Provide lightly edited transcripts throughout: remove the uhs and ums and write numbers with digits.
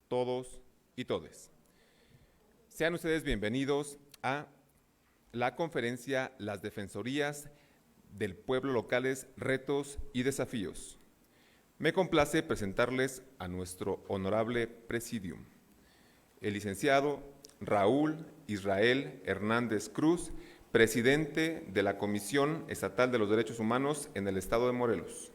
todos y todes. Sean ustedes bienvenidos a la conferencia Las Defensorías del Pueblo Locales, Retos y Desafíos. Me complace presentarles a nuestro honorable presidium, el licenciado Raúl Israel Hernández Cruz, presidente de la Comisión Estatal de los Derechos Humanos en el Estado de Morelos.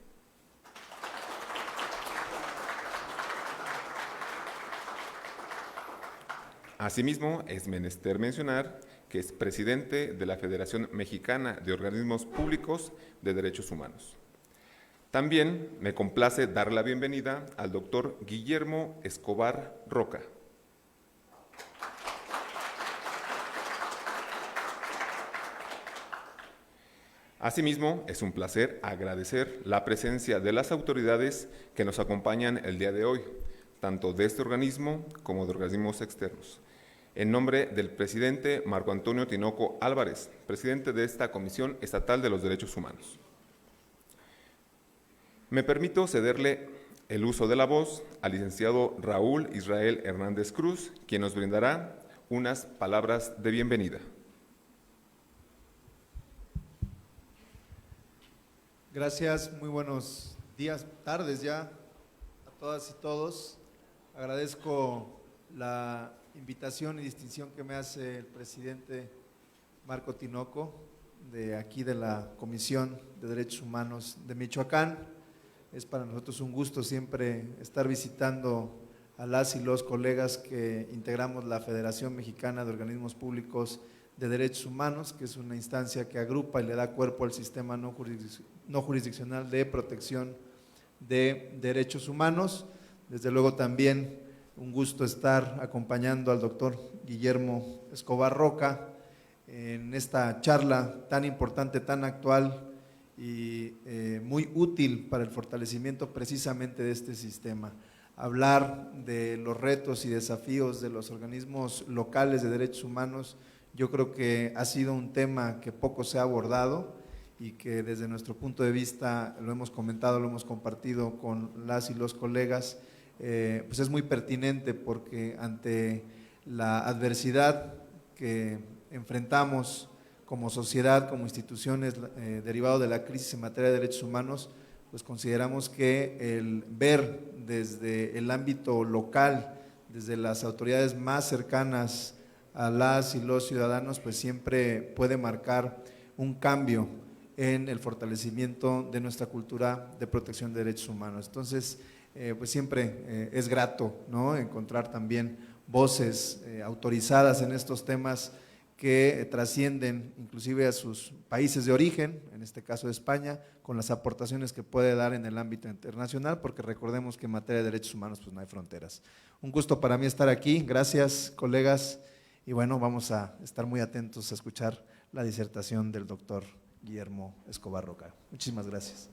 Asimismo, es menester mencionar que es presidente de la Federación Mexicana de Organismos Públicos de Derechos Humanos. También me complace dar la bienvenida al doctor Guillermo Escobar Roca. Asimismo, es un placer agradecer la presencia de las autoridades que nos acompañan el día de hoy, tanto de este organismo como de organismos externos. En nombre del presidente Marco Antonio Tinoco Álvarez, presidente de esta Comisión Estatal de los Derechos Humanos. Me permito cederle el uso de la voz al licenciado Raúl Israel Hernández Cruz, quien nos brindará unas palabras de bienvenida. Gracias, muy buenos días, tardes ya a todas y todos. Agradezco la invitación y distinción que me hace el presidente Marco Tinoco, de aquí de la Comisión de Derechos Humanos de Michoacán. Es para nosotros un gusto siempre estar visitando a las y los colegas que integramos la Federación Mexicana de Organismos Públicos de Derechos Humanos, que es una instancia que agrupa y le da cuerpo al sistema no jurisdiccional de protección de derechos humanos. Desde luego también un gusto estar acompañando al doctor Guillermo Escobar Roca en esta charla tan importante, tan actual y muy útil para el fortalecimiento precisamente de este sistema. Hablar de los retos y desafíos de los organismos locales de derechos humanos, yo creo que ha sido un tema que poco se ha abordado y que desde nuestro punto de vista lo hemos comentado, lo hemos compartido con las y los colegas, pues es muy pertinente porque ante la adversidad que enfrentamos como sociedad, como instituciones, derivado de la crisis en materia de derechos humanos, pues consideramos que el ver desde el ámbito local, desde las autoridades más cercanas a las y los ciudadanos, pues siempre puede marcar un cambio en el fortalecimiento de nuestra cultura de protección de derechos humanos. Entonces, pues siempre es grato, ¿no?, encontrar también voces autorizadas en estos temas que trascienden inclusive a sus países de origen, en este caso de España, con las aportaciones que puede dar en el ámbito internacional, porque recordemos que en materia de derechos humanos pues no hay fronteras. Un gusto para mí estar aquí, gracias colegas, y bueno, vamos a estar muy atentos a escuchar la disertación del doctor Guillermo Escobar Roca. Muchísimas gracias.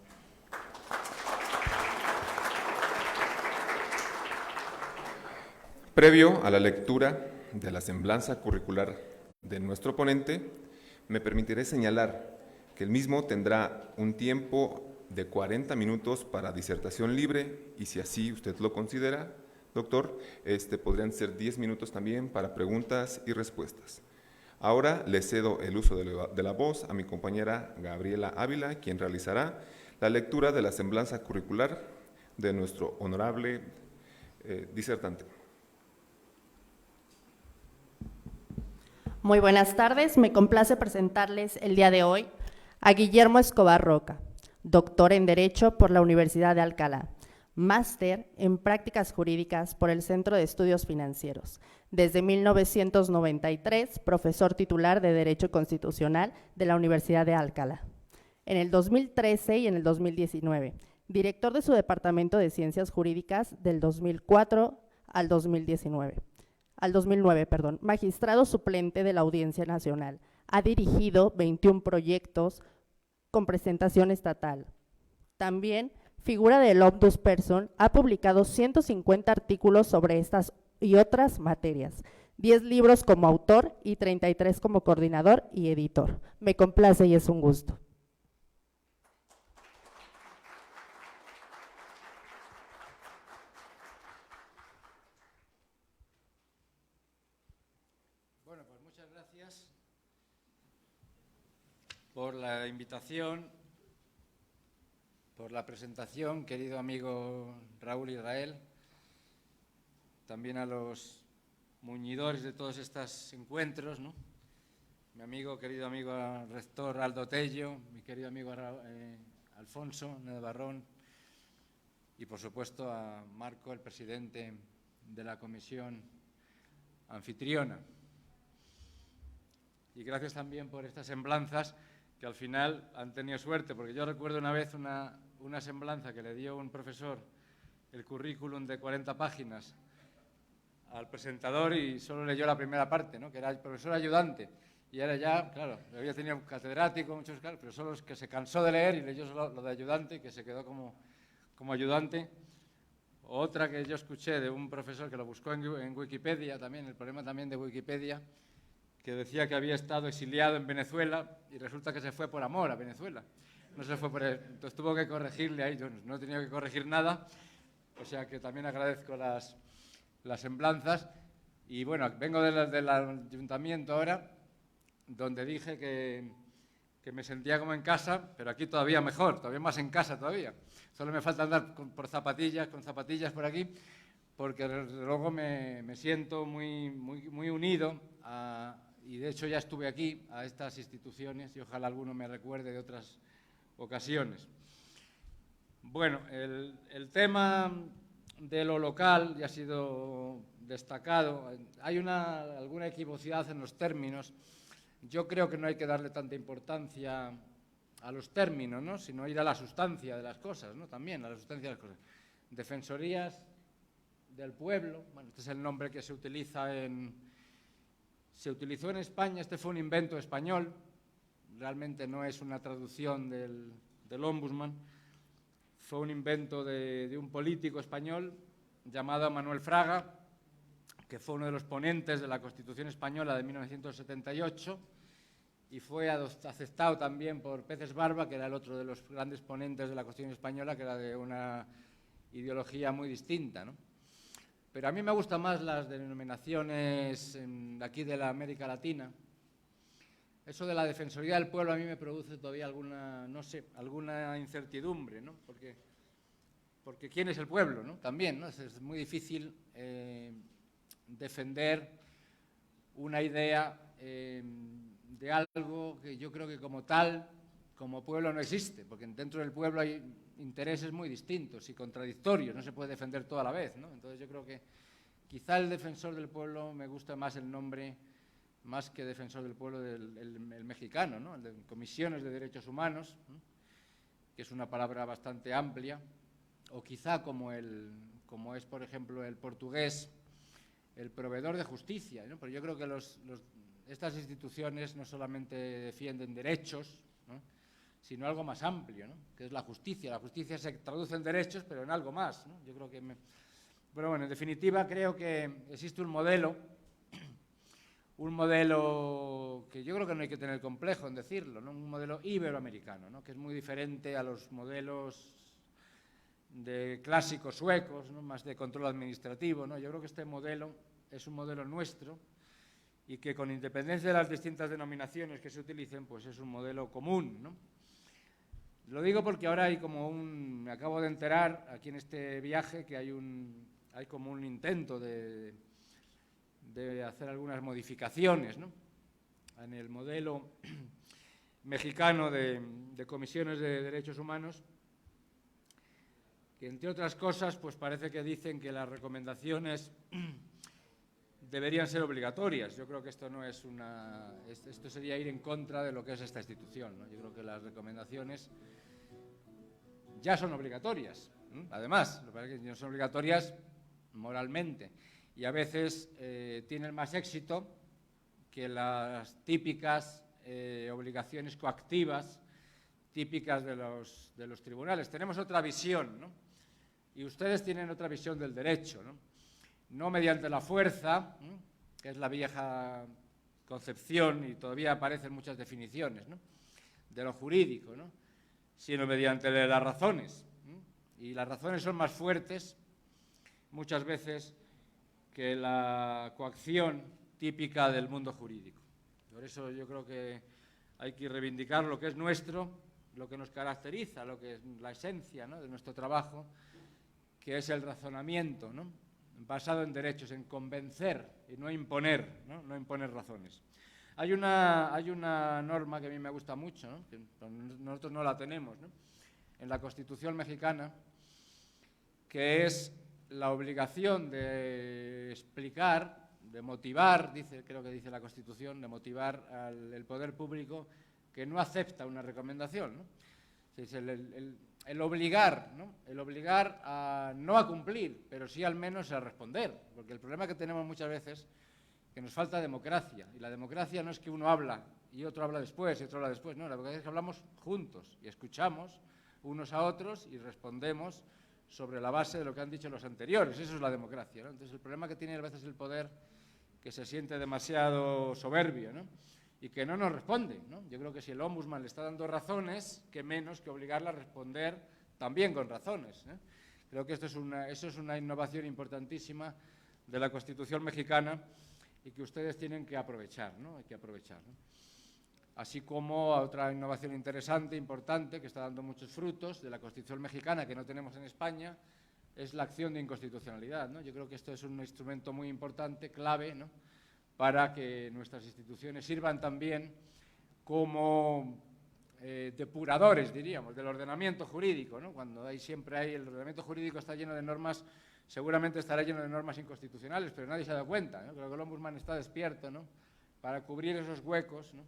Previo a la lectura de la semblanza curricular de nuestro ponente, me permitiré señalar que el mismo tendrá un tiempo de 40 minutos para disertación libre y si así usted lo considera, doctor, podrían ser 10 minutos también para preguntas y respuestas. Ahora le cedo el uso de la voz a mi compañera Gabriela Ávila, quien realizará la lectura de la semblanza curricular de nuestro honorable disertante. Muy buenas tardes, me complace presentarles el día de hoy a Guillermo Escobar Roca, doctor en Derecho por la Universidad de Alcalá, máster en Prácticas Jurídicas por el Centro de Estudios Financieros. Desde 1993, profesor titular de Derecho Constitucional de la Universidad de Alcalá. En el 2013 y en el 2019, director de su Departamento de Ciencias Jurídicas del 2004 al 2009, magistrado suplente de la Audiencia Nacional. Ha dirigido 21 proyectos con presentación estatal. También figura del Ombudsperson, ha publicado 150 artículos sobre estas y otras materias, 10 libros como autor y 33 como coordinador y editor. Me complace y es un gusto. gracias por la invitación, por la presentación, querido amigo Raúl Israel, también a los muñidores de todos estos encuentros, ¿no? Mi amigo, querido amigo rector Aldo Tello, mi querido amigo Alfonso Nevarrón y, por supuesto, a Marco, el presidente de la comisión anfitriona. Y gracias también por estas semblanzas que al final han tenido suerte, porque yo recuerdo una vez una semblanza que le dio un profesor el currículum de 40 páginas al presentador y solo leyó la primera parte, ¿no? Que era el profesor ayudante. Y ahora ya, claro, había tenido un catedrático, muchos, claro, pero solo es que se cansó de leer y leyó solo lo de ayudante y que se quedó como ayudante. Otra que yo escuché de un profesor que lo buscó en Wikipedia también, el problema también de Wikipedia, que decía que había estado exiliado en Venezuela y resulta que se fue por amor a Venezuela. No se fue por él. Entonces tuvo que corregirle ahí, yo no he tenido que corregir nada, o sea que también agradezco las semblanzas. Y bueno, vengo del ayuntamiento ahora, donde dije que me sentía como en casa, pero aquí todavía mejor, todavía más en casa todavía. Solo me falta andar con zapatillas por aquí, porque luego me siento muy unido y de hecho ya estuve aquí, a estas instituciones, y ojalá alguno me recuerde de otras ocasiones. Bueno, el tema de lo local ya ha sido destacado. Hay alguna equivocidad en los términos. Yo creo que no hay que darle tanta importancia a los términos, ¿no? Sino ir a la sustancia de las cosas, ¿no? También a la sustancia de las cosas. Defensorías del pueblo, bueno, este es el nombre que se utilizó en España, este fue un invento español, realmente no es una traducción del Ombudsman, fue un invento de un político español llamado Manuel Fraga, que fue uno de los ponentes de la Constitución Española de 1978 y fue aceptado también por Peces Barba, que era el otro de los grandes ponentes de la Constitución Española, que era de una ideología muy distinta, ¿no? Pero a mí me gustan más las denominaciones aquí de la América Latina. Eso de la Defensoría del Pueblo a mí me produce todavía alguna incertidumbre, ¿no? Porque ¿quién es el pueblo, ¿no? También, ¿no? Es muy difícil defender una idea de algo que yo creo que como tal, como pueblo no existe, porque dentro del pueblo hay intereses muy distintos y contradictorios, no se puede defender todo a la vez, ¿no? Entonces yo creo que quizá el defensor del pueblo me gusta más el nombre, más que defensor del pueblo, el mexicano, ¿no? El de Comisiones de Derechos Humanos, ¿no? Que es una palabra bastante amplia, o quizá como es, por ejemplo, el portugués, el proveedor de justicia, ¿no? Pero yo creo que estas instituciones no solamente defienden derechos, ¿no? Sino algo más amplio, ¿no? Que es la justicia. La justicia se traduce en derechos, pero en algo más, ¿no? Yo creo que Pero bueno, en definitiva creo que existe un modelo que yo creo que no hay que tener complejo en decirlo, ¿no? Un modelo iberoamericano, ¿no? Que es muy diferente a los modelos de clásicos suecos, ¿no? Más de control administrativo, ¿no? Yo creo que este modelo es un modelo nuestro y que con independencia de las distintas denominaciones que se utilicen, pues es un modelo común, ¿no? Lo digo porque ahora hay me acabo de enterar aquí en este viaje que hay como un intento de hacer algunas modificaciones, ¿no? En el modelo mexicano de comisiones de derechos humanos, que entre otras cosas pues parece que dicen que las recomendaciones deberían ser obligatorias. Yo creo que esto no es esto sería ir en contra de lo que es esta institución, ¿no? Yo creo que las recomendaciones ya son obligatorias, ¿no? Además, lo que pasa es que no son obligatorias moralmente y a veces tienen más éxito que las típicas obligaciones coactivas típicas de los tribunales. Tenemos otra visión, ¿no? Y ustedes tienen otra visión del derecho, ¿no? No mediante la fuerza, ¿no? Que es la vieja concepción y todavía aparecen muchas definiciones, ¿no? De lo jurídico, ¿no? Sino mediante las razones, ¿no? Y las razones son más fuertes muchas veces que la coacción típica del mundo jurídico. Por eso yo creo que hay que reivindicar lo que es nuestro, lo que nos caracteriza, lo que es la esencia, ¿no?, de nuestro trabajo, que es el razonamiento, ¿no?, basado en derechos, en convencer y no imponer, ¿no?, no imponer razones. Hay una norma que a mí me gusta mucho, ¿no?, que nosotros no la tenemos, ¿no?, en la Constitución mexicana, que es la obligación de explicar, de motivar, creo que dice la Constitución, de motivar al poder público que no acepta una recomendación, ¿no? Es el obligar, ¿no?, el obligar no a cumplir, pero sí al menos a responder, porque el problema que tenemos muchas veces es que nos falta democracia, y la democracia no es que uno habla y otro habla después y otro habla después, no, la democracia es que hablamos juntos y escuchamos unos a otros y respondemos sobre la base de lo que han dicho los anteriores. Eso es la democracia, ¿no? Entonces, el problema que tiene a veces el poder, que se siente demasiado soberbio, ¿no?, y que no nos responde, ¿no? Yo creo que si el Ombudsman le está dando razones, qué menos que obligarla a responder también con razones, ¿eh? Creo que eso es una innovación importantísima de la Constitución mexicana y que ustedes tienen que aprovechar, ¿no? Hay que aprovechar, ¿no? Así como otra innovación interesante, importante, que está dando muchos frutos de la Constitución mexicana que no tenemos en España, es la acción de inconstitucionalidad, ¿no? Yo creo que esto es un instrumento muy importante, clave, ¿no?, para que nuestras instituciones sirvan también como depuradores, diríamos, del ordenamiento jurídico, ¿no? Cuando siempre hay el ordenamiento jurídico está lleno de normas, seguramente estará lleno de normas inconstitucionales, pero nadie se da cuenta, ¿no? Creo que el Ombudsman está despierto, ¿no?, para cubrir esos huecos, ¿no?,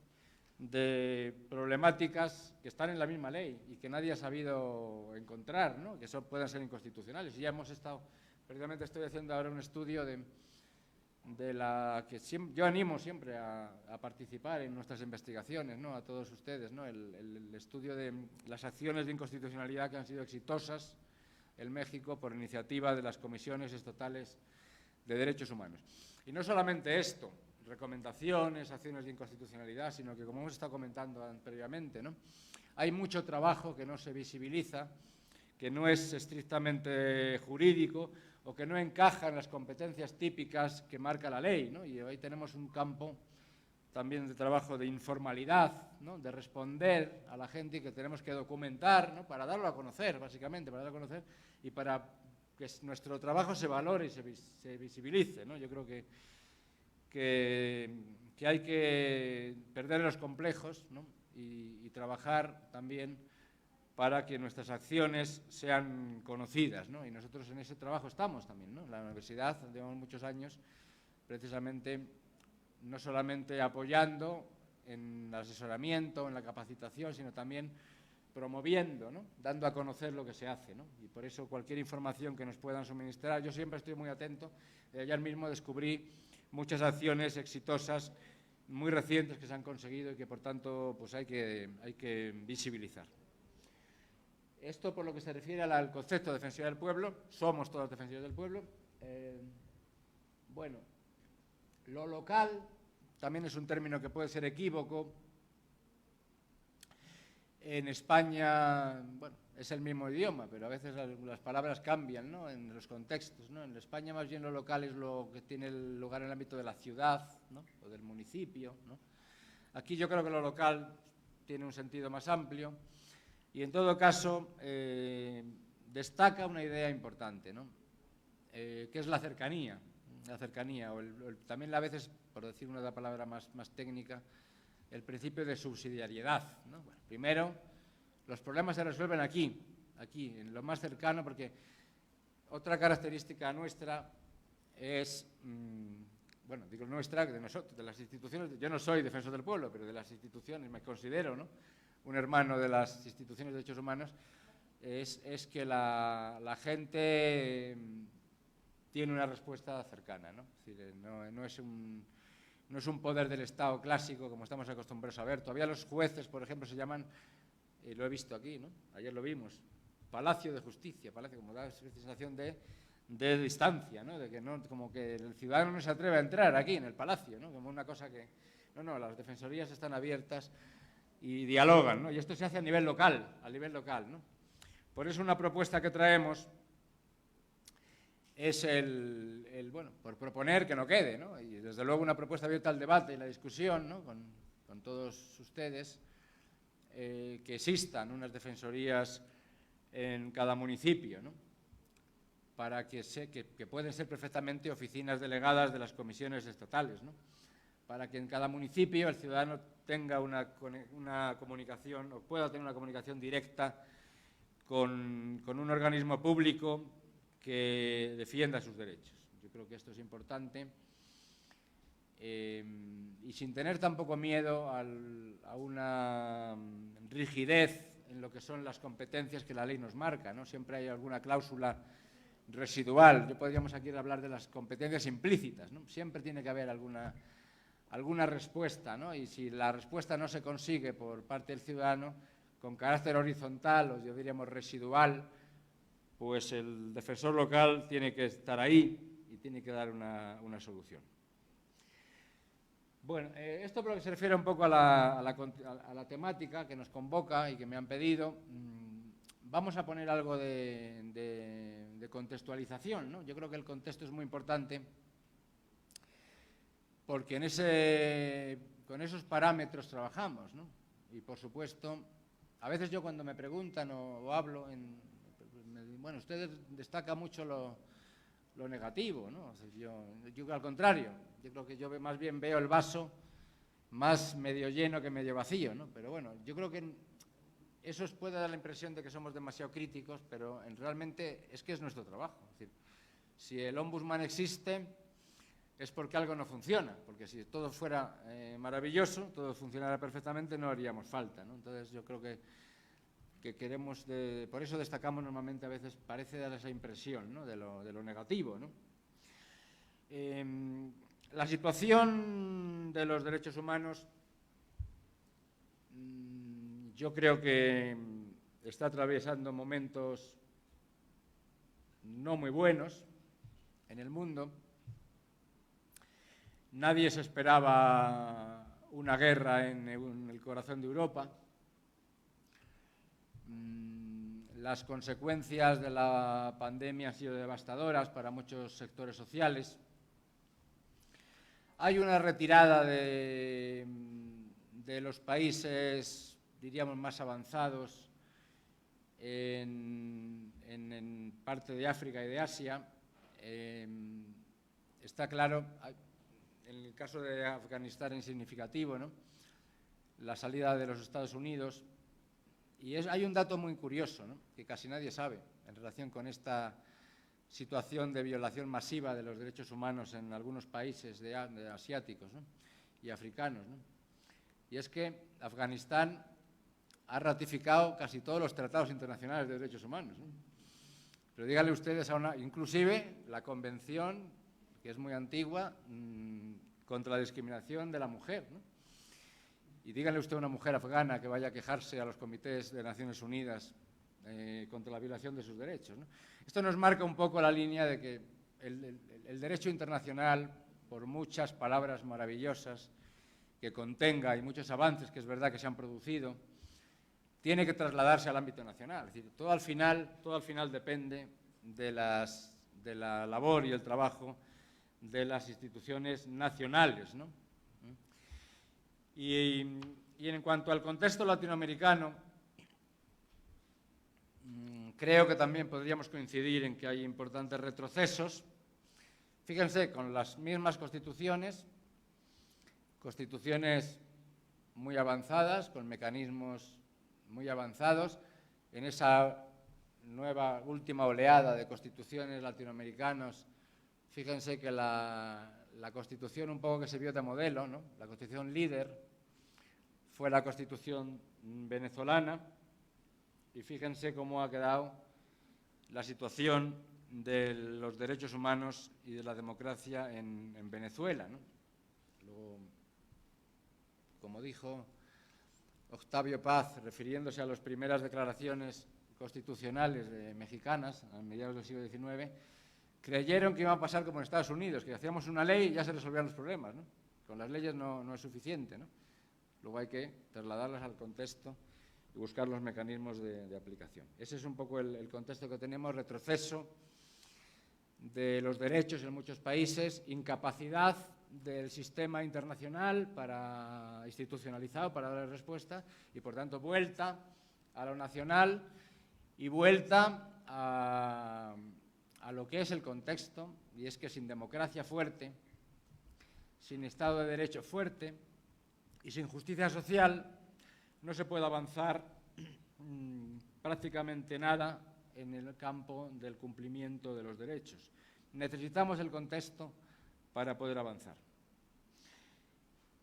de problemáticas que están en la misma ley y que nadie ha sabido encontrar, ¿no?, que puedan ser inconstitucionales. Y ya hemos estado, precisamente estoy haciendo ahora un estudio de la que yo animo siempre a participar en nuestras investigaciones, ¿no?, a todos ustedes, ¿no?, el estudio de las acciones de inconstitucionalidad que han sido exitosas en México por iniciativa de las comisiones estatales de derechos humanos. Y no solamente esto, recomendaciones, acciones de inconstitucionalidad, sino que, como hemos estado comentando previamente, ¿no?, hay mucho trabajo que no se visibiliza, que no es estrictamente jurídico o que no encaja en las competencias típicas que marca la ley, ¿no? Y hoy tenemos un campo también de trabajo de informalidad, ¿no?, de responder a la gente y que tenemos que documentar, ¿no?, para darlo a conocer, básicamente, para darlo a conocer y para que nuestro trabajo se valore y se visibilice, ¿no? Yo creo que hay que perder los complejos, ¿no?, y trabajar también para que nuestras acciones sean conocidas, ¿no? Y nosotros en ese trabajo estamos también, ¿no? En la universidad llevamos muchos años precisamente no solamente apoyando en el asesoramiento, en la capacitación, sino también promoviendo, ¿no?, dando a conocer lo que se hace, ¿no? Y por eso cualquier información que nos puedan suministrar, yo siempre estoy muy atento. Ayer mismo descubrí muchas acciones exitosas muy recientes que se han conseguido y que, por tanto, pues hay que visibilizar. Esto por lo que se refiere al concepto de defensoría del pueblo. Somos todos defensores del pueblo. Bueno, lo local también es un término que puede ser equívoco. En España, bueno, es el mismo idioma, pero a veces las palabras cambian, ¿no?, en los contextos, ¿no? En España más bien lo local es lo que tiene lugar en el ámbito de la ciudad, ¿no?, o del municipio, ¿no? Aquí yo creo que lo local tiene un sentido más amplio y, en todo caso, destaca una idea importante, ¿no?, que es la cercanía, o también a veces, por decir una palabra más técnica, el principio de subsidiariedad, ¿no? Bueno, primero, los problemas se resuelven aquí, en lo más cercano, porque otra característica nuestra es, bueno, digo nuestra, de nosotros, de las instituciones. Yo no soy defensor del pueblo, pero de las instituciones me considero, ¿no?, un hermano de las instituciones de derechos humanos, es que la gente tiene una respuesta cercana, ¿no? Es decir, no es un poder del Estado clásico, como estamos acostumbrados a ver. Todavía los jueces, por ejemplo, se llaman, lo he visto aquí, ¿no?, ayer lo vimos, Palacio de Justicia, palacio, como da esa sensación de distancia, ¿no?, de que no, como que el ciudadano no se atreve a entrar aquí, en el palacio, ¿no?, como una cosa que... No, las defensorías están abiertas y dialogan, ¿no?, y esto se hace a nivel local, ¿no? Por eso una propuesta que traemos es bueno, por proponer que no quede, ¿no? Y desde luego una propuesta abierta al debate y la discusión, ¿no? con todos ustedes, que existan unas defensorías en cada municipio, ¿no? Para que pueden ser perfectamente oficinas delegadas de las comisiones estatales, ¿no? Para que en cada municipio el ciudadano tenga una comunicación o pueda tener una comunicación directa con un organismo público que defienda sus derechos. Yo creo que esto es importante y sin tener tampoco miedo a una rigidez en lo que son las competencias que la ley nos marca, ¿no? Siempre hay alguna cláusula residual. Podríamos aquí hablar de las competencias implícitas, ¿no? Siempre tiene que haber alguna respuesta, ¿no? Y si la respuesta no se consigue por parte del ciudadano, con carácter horizontal o yo diríamos residual, pues el defensor local tiene que estar ahí y tiene que dar una solución. Bueno, esto por lo que se refiere un poco a la temática que nos convoca y que me han pedido, vamos a poner algo de contextualización, ¿no? Yo creo que el contexto es muy importante porque con esos parámetros trabajamos, ¿no? Y, por supuesto, a veces yo cuando me preguntan o hablo, bueno, usted destaca mucho lo negativo, ¿no? O sea, yo al contrario, yo creo que yo más bien veo el vaso más medio lleno que medio vacío, ¿no? Pero bueno, yo creo que eso os puede dar la impresión de que somos demasiado críticos, pero realmente es que es nuestro trabajo. Es decir, si el ombudsman existe es porque algo no funciona, porque si todo fuera maravilloso, todo funcionara perfectamente, no haríamos falta, ¿no? Entonces yo creo que queremos, por eso destacamos normalmente, a veces parece dar esa impresión, ¿no? de lo negativo, ¿no? La situación de los derechos humanos yo creo que está atravesando momentos no muy buenos en el mundo. Nadie se esperaba una guerra en el corazón de Europa. Las consecuencias de la pandemia han sido devastadoras para muchos sectores sociales. Hay una retirada de los países, diríamos, más avanzados en parte de África y de Asia. Está claro, en el caso de Afganistán es significativo, ¿no? La salida de los Estados Unidos. Y hay un dato muy curioso, ¿no? Que casi nadie sabe en relación con esta situación de violación masiva de los derechos humanos en algunos países asiáticos, ¿no? Y africanos, ¿no? Y es que Afganistán ha ratificado casi todos los tratados internacionales de derechos humanos, ¿no? Pero díganle ustedes inclusive la Convención, que es muy antigua, contra la discriminación de la mujer, ¿no? Y díganle usted a una mujer afgana que vaya a quejarse a los comités de Naciones Unidas contra la violación de sus derechos, ¿no? Esto nos marca un poco la línea de que el derecho internacional, por muchas palabras maravillosas que contenga y muchos avances que es verdad que se han producido, tiene que trasladarse al ámbito nacional. Es decir, todo al final depende de la labor y el trabajo de las instituciones nacionales, ¿no? Y en cuanto al contexto latinoamericano, creo que también podríamos coincidir en que hay importantes retrocesos. Fíjense, con las mismas constituciones muy avanzadas, con mecanismos muy avanzados, en esa nueva última oleada de constituciones latinoamericanas, fíjense que la constitución un poco que se vio de modelo, ¿no? La constitución líder fue la constitución venezolana y fíjense cómo ha quedado la situación de los derechos humanos y de la democracia en Venezuela, ¿no? Luego, como dijo Octavio Paz, refiriéndose a las primeras declaraciones constitucionales mexicanas a mediados del siglo XIX, creyeron que iba a pasar como en Estados Unidos, que hacíamos una ley y ya se resolvían los problemas, ¿no? Con las leyes no es suficiente, ¿no? Luego hay que trasladarlas al contexto y buscar los mecanismos de aplicación. Ese es un poco el contexto que tenemos, retroceso de los derechos en muchos países, incapacidad del sistema internacional institucionalizado para dar respuesta y, por tanto, vuelta a lo nacional y vuelta a lo que es el contexto, y es que sin democracia fuerte, sin Estado de Derecho fuerte y sin justicia social no se puede avanzar prácticamente nada en el campo del cumplimiento de los derechos. Necesitamos el contexto para poder avanzar.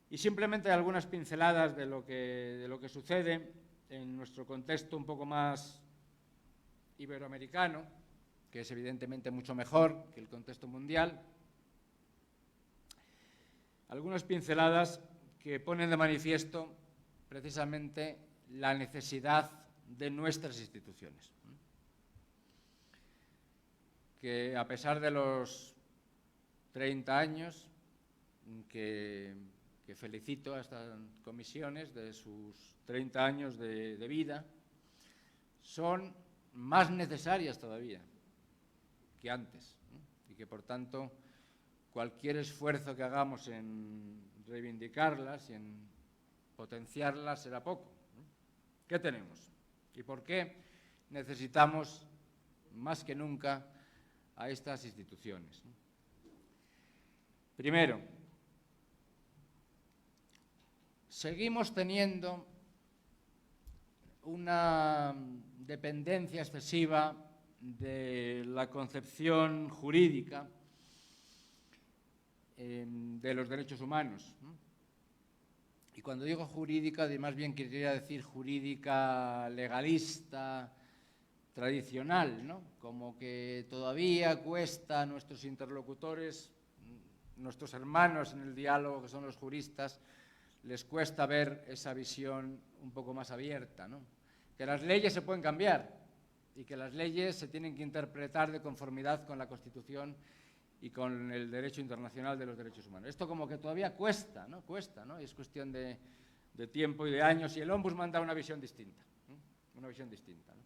Y simplemente algunas pinceladas de lo que sucede en nuestro contexto un poco más iberoamericano, que es evidentemente mucho mejor que el contexto mundial. Algunas pinceladas que ponen de manifiesto precisamente la necesidad de nuestras instituciones, que a pesar de los 30 años que felicito a estas comisiones de sus 30 años de vida, son más necesarias todavía que antes, y que por tanto cualquier esfuerzo que hagamos en reivindicarlas y en potenciarlas será poco. ¿Qué tenemos? ¿Y por qué necesitamos más que nunca a estas instituciones? Primero, seguimos teniendo una dependencia excesiva de la concepción jurídica de los derechos humanos. Y cuando digo jurídica, más bien quería decir jurídica legalista, tradicional, ¿no? Como que todavía cuesta a nuestros interlocutores, nuestros hermanos en el diálogo, que son los juristas, les cuesta ver esa visión un poco más abierta, ¿no? Que las leyes se pueden cambiar y que las leyes se tienen que interpretar de conformidad con la Constitución y con el derecho internacional de los derechos humanos. Esto como que todavía cuesta, ¿no? Y es cuestión de tiempo y de años, y el Ombudsman da una visión distinta, ¿no? Una visión distinta, ¿no?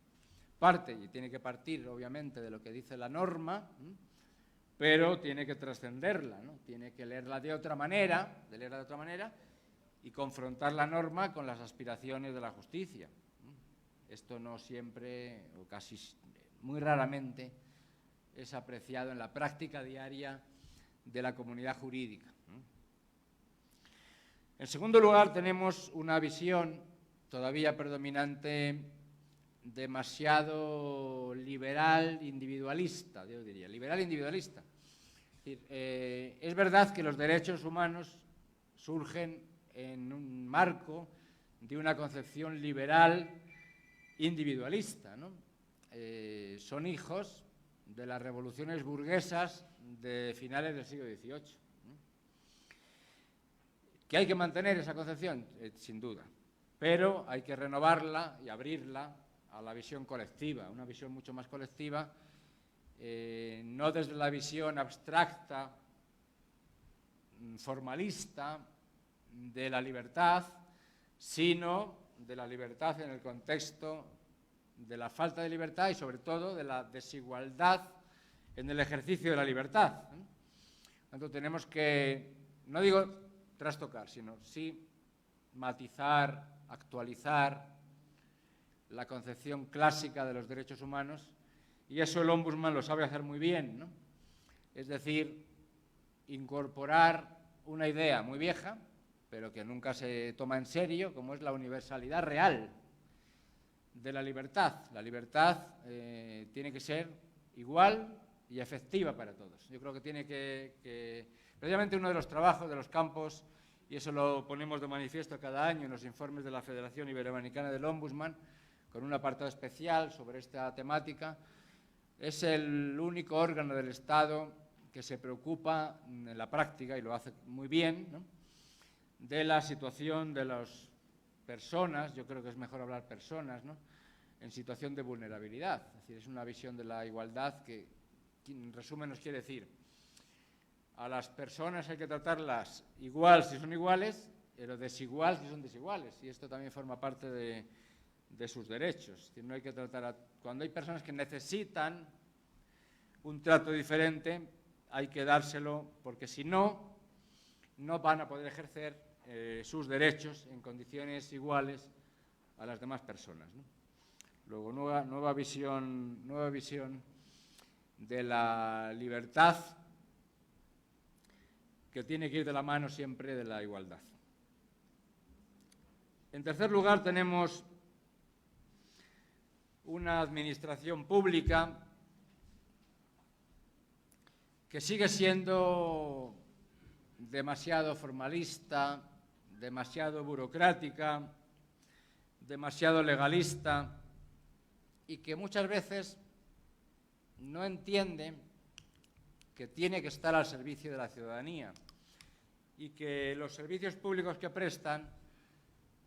Parte, y tiene que partir, obviamente, de lo que dice la norma, ¿no? Pero tiene que trascenderla, ¿no? Tiene que leerla de otra manera, y confrontar la norma con las aspiraciones de la justicia, ¿no? Esto no siempre, o casi muy raramente, es apreciado en la práctica diaria de la comunidad jurídica. En segundo lugar, tenemos una visión todavía predominante demasiado liberal individualista, yo diría, liberal individualista. Es verdad que los derechos humanos surgen en un marco de una concepción liberal individualista, ¿no? Son hijos de las revoluciones burguesas de finales del siglo XVIII. ¿Que hay que mantener esa concepción? Sin duda, pero hay que renovarla y abrirla a la visión colectiva, una visión mucho más colectiva, no desde la visión abstracta, formalista de la libertad, sino de la libertad en el contexto de la falta de libertad y, sobre todo, de la desigualdad en el ejercicio de la libertad. Entonces tenemos que, no digo trastocar, sino sí matizar, actualizar la concepción clásica de los derechos humanos, y eso el Ombudsman lo sabe hacer muy bien, ¿no? Es decir, incorporar una idea muy vieja, pero que nunca se toma en serio, como es la universalidad real de la libertad. La libertad tiene que ser igual y efectiva para todos. Yo creo que tiene que precisamente uno de los trabajos, de los campos, y eso lo ponemos de manifiesto cada año en los informes de la Federación Iberoamericana del Ombudsman, con un apartado especial sobre esta temática, es el único órgano del Estado que se preocupa en la práctica, y lo hace muy bien, ¿no?, de la situación de las personas, yo creo que es mejor hablar personas, ¿no?, en situación de vulnerabilidad. Es decir, es una visión de la igualdad que en resumen nos quiere decir: a las personas hay que tratarlas igual si son iguales, pero desigual si son desiguales, y esto también forma parte de sus derechos. Es decir, no hay que tratar cuando hay personas que necesitan un trato diferente hay que dárselo, porque si no, no van a poder ejercer sus derechos en condiciones iguales a las demás personas, ¿no? Luego, nueva visión de la libertad, que tiene que ir de la mano siempre de la igualdad. En tercer lugar, tenemos una administración pública que sigue siendo demasiado formalista, demasiado burocrática, demasiado legalista, y que muchas veces no entiende que tiene que estar al servicio de la ciudadanía y que los servicios públicos que prestan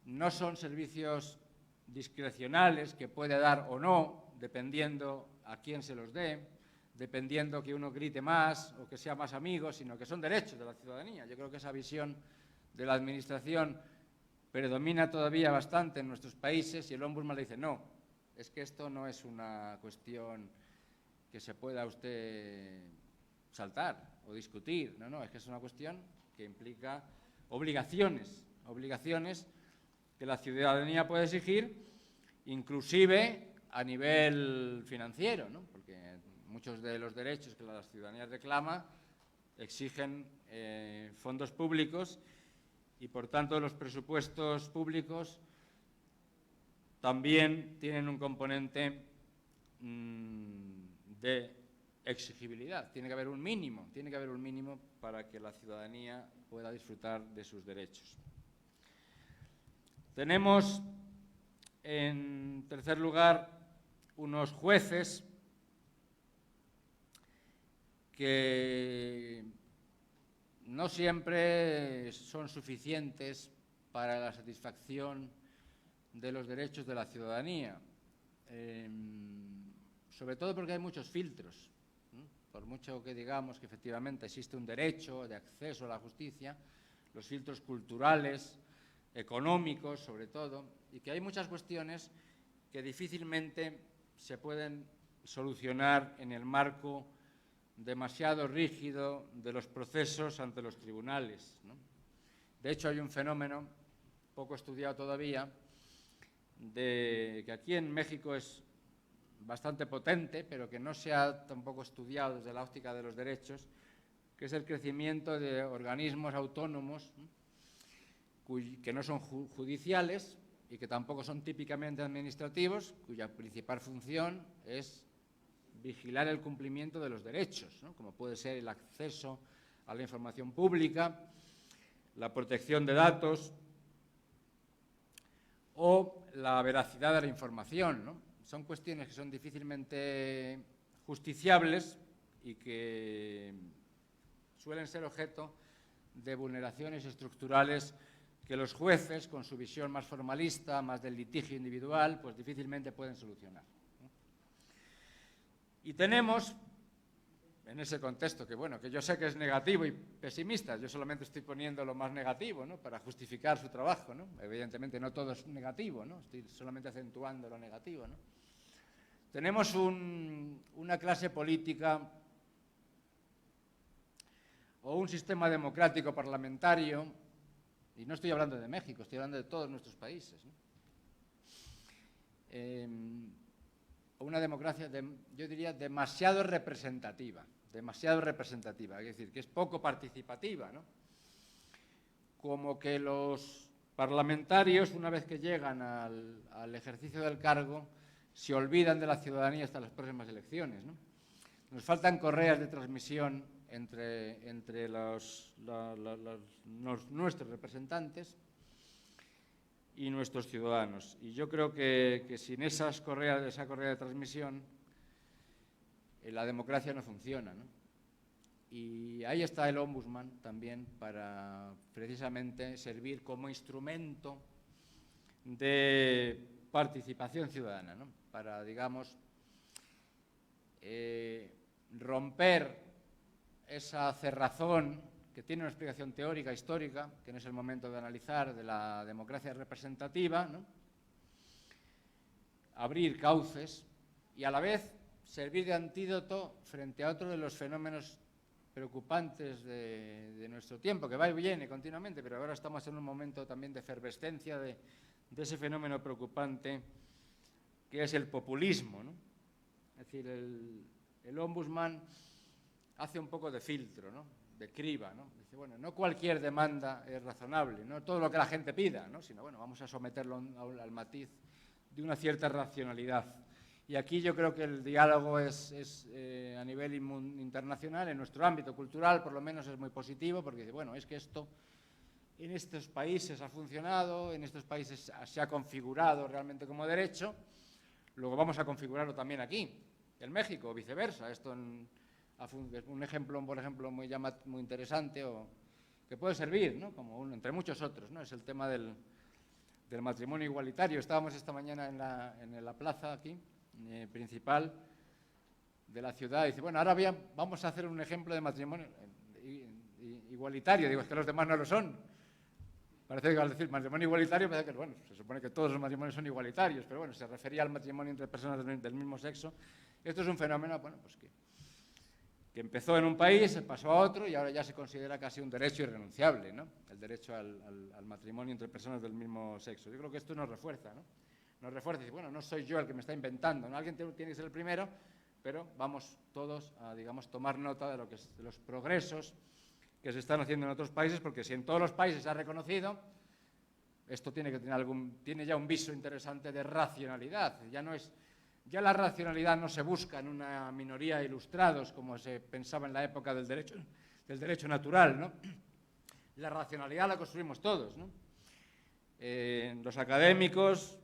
no son servicios discrecionales que puede dar o no, dependiendo a quién se los dé, dependiendo que uno grite más o que sea más amigo, sino que son derechos de la ciudadanía. Yo creo que esa visión de la Administración predomina todavía bastante en nuestros países y el Ombudsman le dice, no, es que esto no es una cuestión que se pueda usted saltar o discutir, no, es que es una cuestión que implica obligaciones que la ciudadanía puede exigir, inclusive a nivel financiero, ¿no? Porque muchos de los derechos que la ciudadanía reclama exigen fondos públicos y, por tanto, los presupuestos públicos también tienen un componente de exigibilidad. Tiene que haber un mínimo para que la ciudadanía pueda disfrutar de sus derechos. Tenemos, en tercer lugar, unos jueces que no siempre son suficientes para la satisfacción de los derechos de la ciudadanía, sobre todo porque hay muchos filtros, ¿no? Por mucho que digamos que efectivamente existe un derecho de acceso a la justicia, los filtros culturales, económicos sobre todo, y que hay muchas cuestiones que difícilmente se pueden solucionar en el marco demasiado rígido de los procesos ante los tribunales, ¿no? De hecho, hay un fenómeno poco estudiado todavía, que aquí en México es bastante potente, pero que no se ha tampoco estudiado desde la óptica de los derechos, que es el crecimiento de organismos autónomos, ¿no? Que no son judiciales y que tampoco son típicamente administrativos, cuya principal función es vigilar el cumplimiento de los derechos, ¿no? Como puede ser el acceso a la información pública, la protección de datos o la veracidad de la información, ¿no? Son cuestiones que son difícilmente justiciables y que suelen ser objeto de vulneraciones estructurales que los jueces, con su visión más formalista, más del litigio individual, pues difícilmente pueden solucionar, ¿no? Y tenemos, en ese contexto, que bueno, que yo sé que es negativo y pesimista, yo solamente estoy poniendo lo más negativo, ¿no? Para justificar su trabajo, ¿no? Evidentemente no todo es negativo, ¿no? Estoy solamente acentuando lo negativo, ¿no? Tenemos una clase política o un sistema democrático parlamentario, y no estoy hablando de México, estoy hablando de todos nuestros países, ¿no? Una democracia, yo diría, demasiado representativa, es decir, que es poco participativa, ¿no? Como que los parlamentarios, una vez que llegan al ejercicio del cargo, se olvidan de la ciudadanía hasta las próximas elecciones, ¿no? Nos faltan correas de transmisión entre nuestros representantes y nuestros ciudadanos. Y yo creo que sin esa correa de transmisión, la democracia no funciona, ¿no? Y ahí está el Ombudsman también para precisamente servir como instrumento de participación ciudadana, ¿no? Para, digamos, romper esa cerrazón que tiene una explicación teórica, histórica, que no es el momento de analizar, de la democracia representativa, ¿no? Abrir cauces y a la vez servir de antídoto frente a otro de los fenómenos preocupantes de nuestro tiempo, que va y viene continuamente, pero ahora estamos en un momento también de efervescencia de ese fenómeno preocupante que es el populismo, ¿no? Es decir, el ombudsman hace un poco de filtro, ¿no? De criba, ¿no? Dice, bueno, no cualquier demanda es razonable, no todo lo que la gente pida, ¿no? Sino, bueno, vamos a someterlo al matiz de una cierta racionalidad. Y aquí yo creo que el diálogo es a nivel internacional, en nuestro ámbito cultural, por lo menos es muy positivo, porque dice, bueno, es que esto en estos países ha funcionado, en estos países se ha configurado realmente como derecho, luego vamos a configurarlo también aquí, en México, o viceversa. Esto es un ejemplo, por ejemplo, muy interesante o que puede servir, ¿no? Como entre muchos otros, ¿no? Es el tema del matrimonio igualitario. Estábamos esta mañana en la plaza aquí, principal de la ciudad, y dice, bueno, ahora bien, vamos a hacer un ejemplo de matrimonio igualitario. Digo, es que los demás no lo son. Parece que al decir matrimonio igualitario, parece que, bueno, se supone que todos los matrimonios son igualitarios, pero bueno, se refería al matrimonio entre personas del mismo sexo. Esto es un fenómeno, bueno, pues que empezó en un país, se pasó a otro y ahora ya se considera casi un derecho irrenunciable, ¿no? El derecho al matrimonio entre personas del mismo sexo. Yo creo que esto nos refuerza, ¿no? Nos refuerza y dice, bueno, no soy yo el que me está inventando, ¿no? Alguien tiene que ser el primero, pero vamos todos a, digamos, tomar nota de los progresos que se están haciendo en otros países, porque si en todos los países se ha reconocido, esto tiene que tener tiene ya un viso interesante de racionalidad. Ya la racionalidad no se busca en una minoría de ilustrados, como se pensaba en la época del derecho natural, ¿no? La racionalidad la construimos todos, ¿no? Los académicos,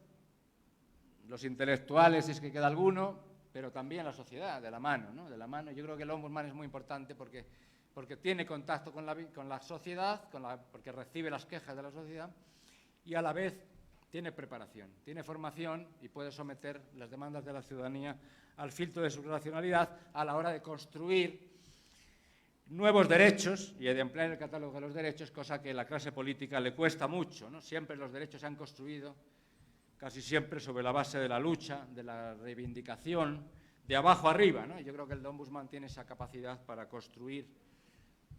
los intelectuales, si es que queda alguno, pero también la sociedad, de la mano, ¿no? De la mano. Yo creo que el ombudsman es muy importante porque tiene contacto con la sociedad, porque recibe las quejas de la sociedad y a la vez tiene preparación, tiene formación y puede someter las demandas de la ciudadanía al filtro de su racionalidad a la hora de construir nuevos derechos y de emplear el catálogo de los derechos, cosa que a la clase política le cuesta mucho, ¿no? Siempre los derechos se han construido casi siempre sobre la base de la lucha, de la reivindicación, de abajo arriba, ¿no? Y yo creo que el ombudsman tiene esa capacidad para construir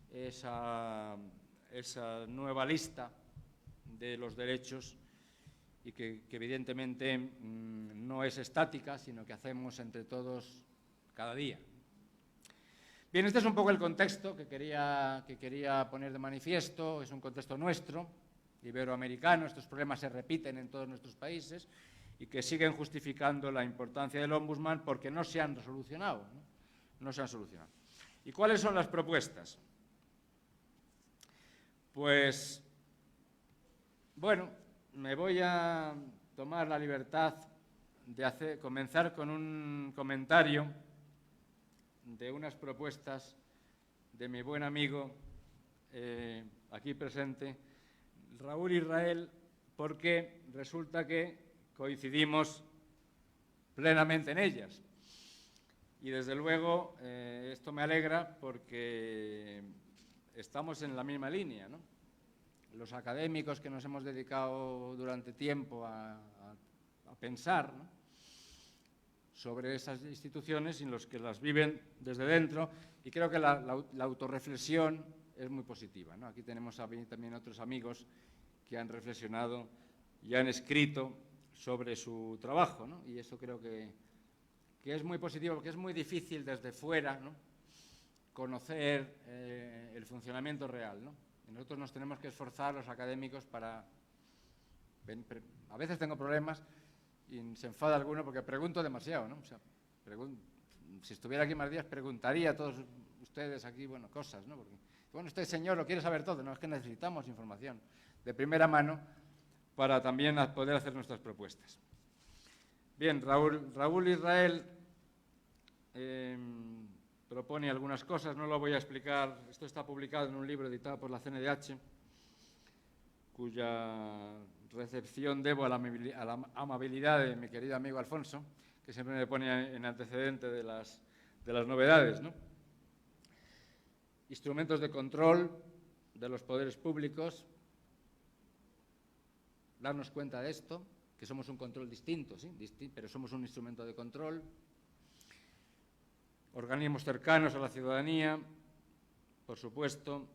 esa nueva lista de los derechos y que evidentemente no es estática, sino que hacemos entre todos cada día. Bien, este es un poco el contexto que quería poner de manifiesto. Es un contexto nuestro, iberoamericano. Estos problemas se repiten en todos nuestros países y que siguen justificando la importancia del ombudsman porque no se han solucionado, ¿no? No se han solucionado. ¿Y cuáles son las propuestas? Pues, bueno, me voy a tomar la libertad de comenzar con un comentario de unas propuestas de mi buen amigo aquí presente, Raúl Israel, porque resulta que coincidimos plenamente en ellas. Y desde luego esto me alegra porque estamos en la misma línea, ¿no? Los académicos que nos hemos dedicado durante tiempo a pensar, ¿no?, sobre esas instituciones y los que las viven desde dentro, y creo que la autorreflexión es muy positiva, ¿no? Aquí tenemos también otros amigos que han reflexionado y han escrito sobre su trabajo, ¿no? Y eso creo que es muy positivo, porque es muy difícil desde fuera, ¿no?, conocer el funcionamiento real, ¿no? Y nosotros nos tenemos que esforzar, los académicos, para... A veces tengo problemas y se enfada alguno porque pregunto demasiado, ¿no? O sea, si estuviera aquí más días preguntaría a todos ustedes aquí, bueno, cosas, ¿no? Porque, bueno, este señor lo quiere saber todo. No, es que necesitamos información de primera mano para también poder hacer nuestras propuestas. Bien, Raúl Israel propone algunas cosas, no lo voy a explicar. Esto está publicado en un libro editado por la CNDH, cuya recepción debo a la amabilidad de mi querido amigo Alfonso, que siempre me pone en antecedente de las novedades, ¿no? Instrumentos de control de los poderes públicos, darnos cuenta de esto, que somos un control distinto, ¿sí? Pero somos un instrumento de control. organismos cercanos a la ciudadanía, por supuesto,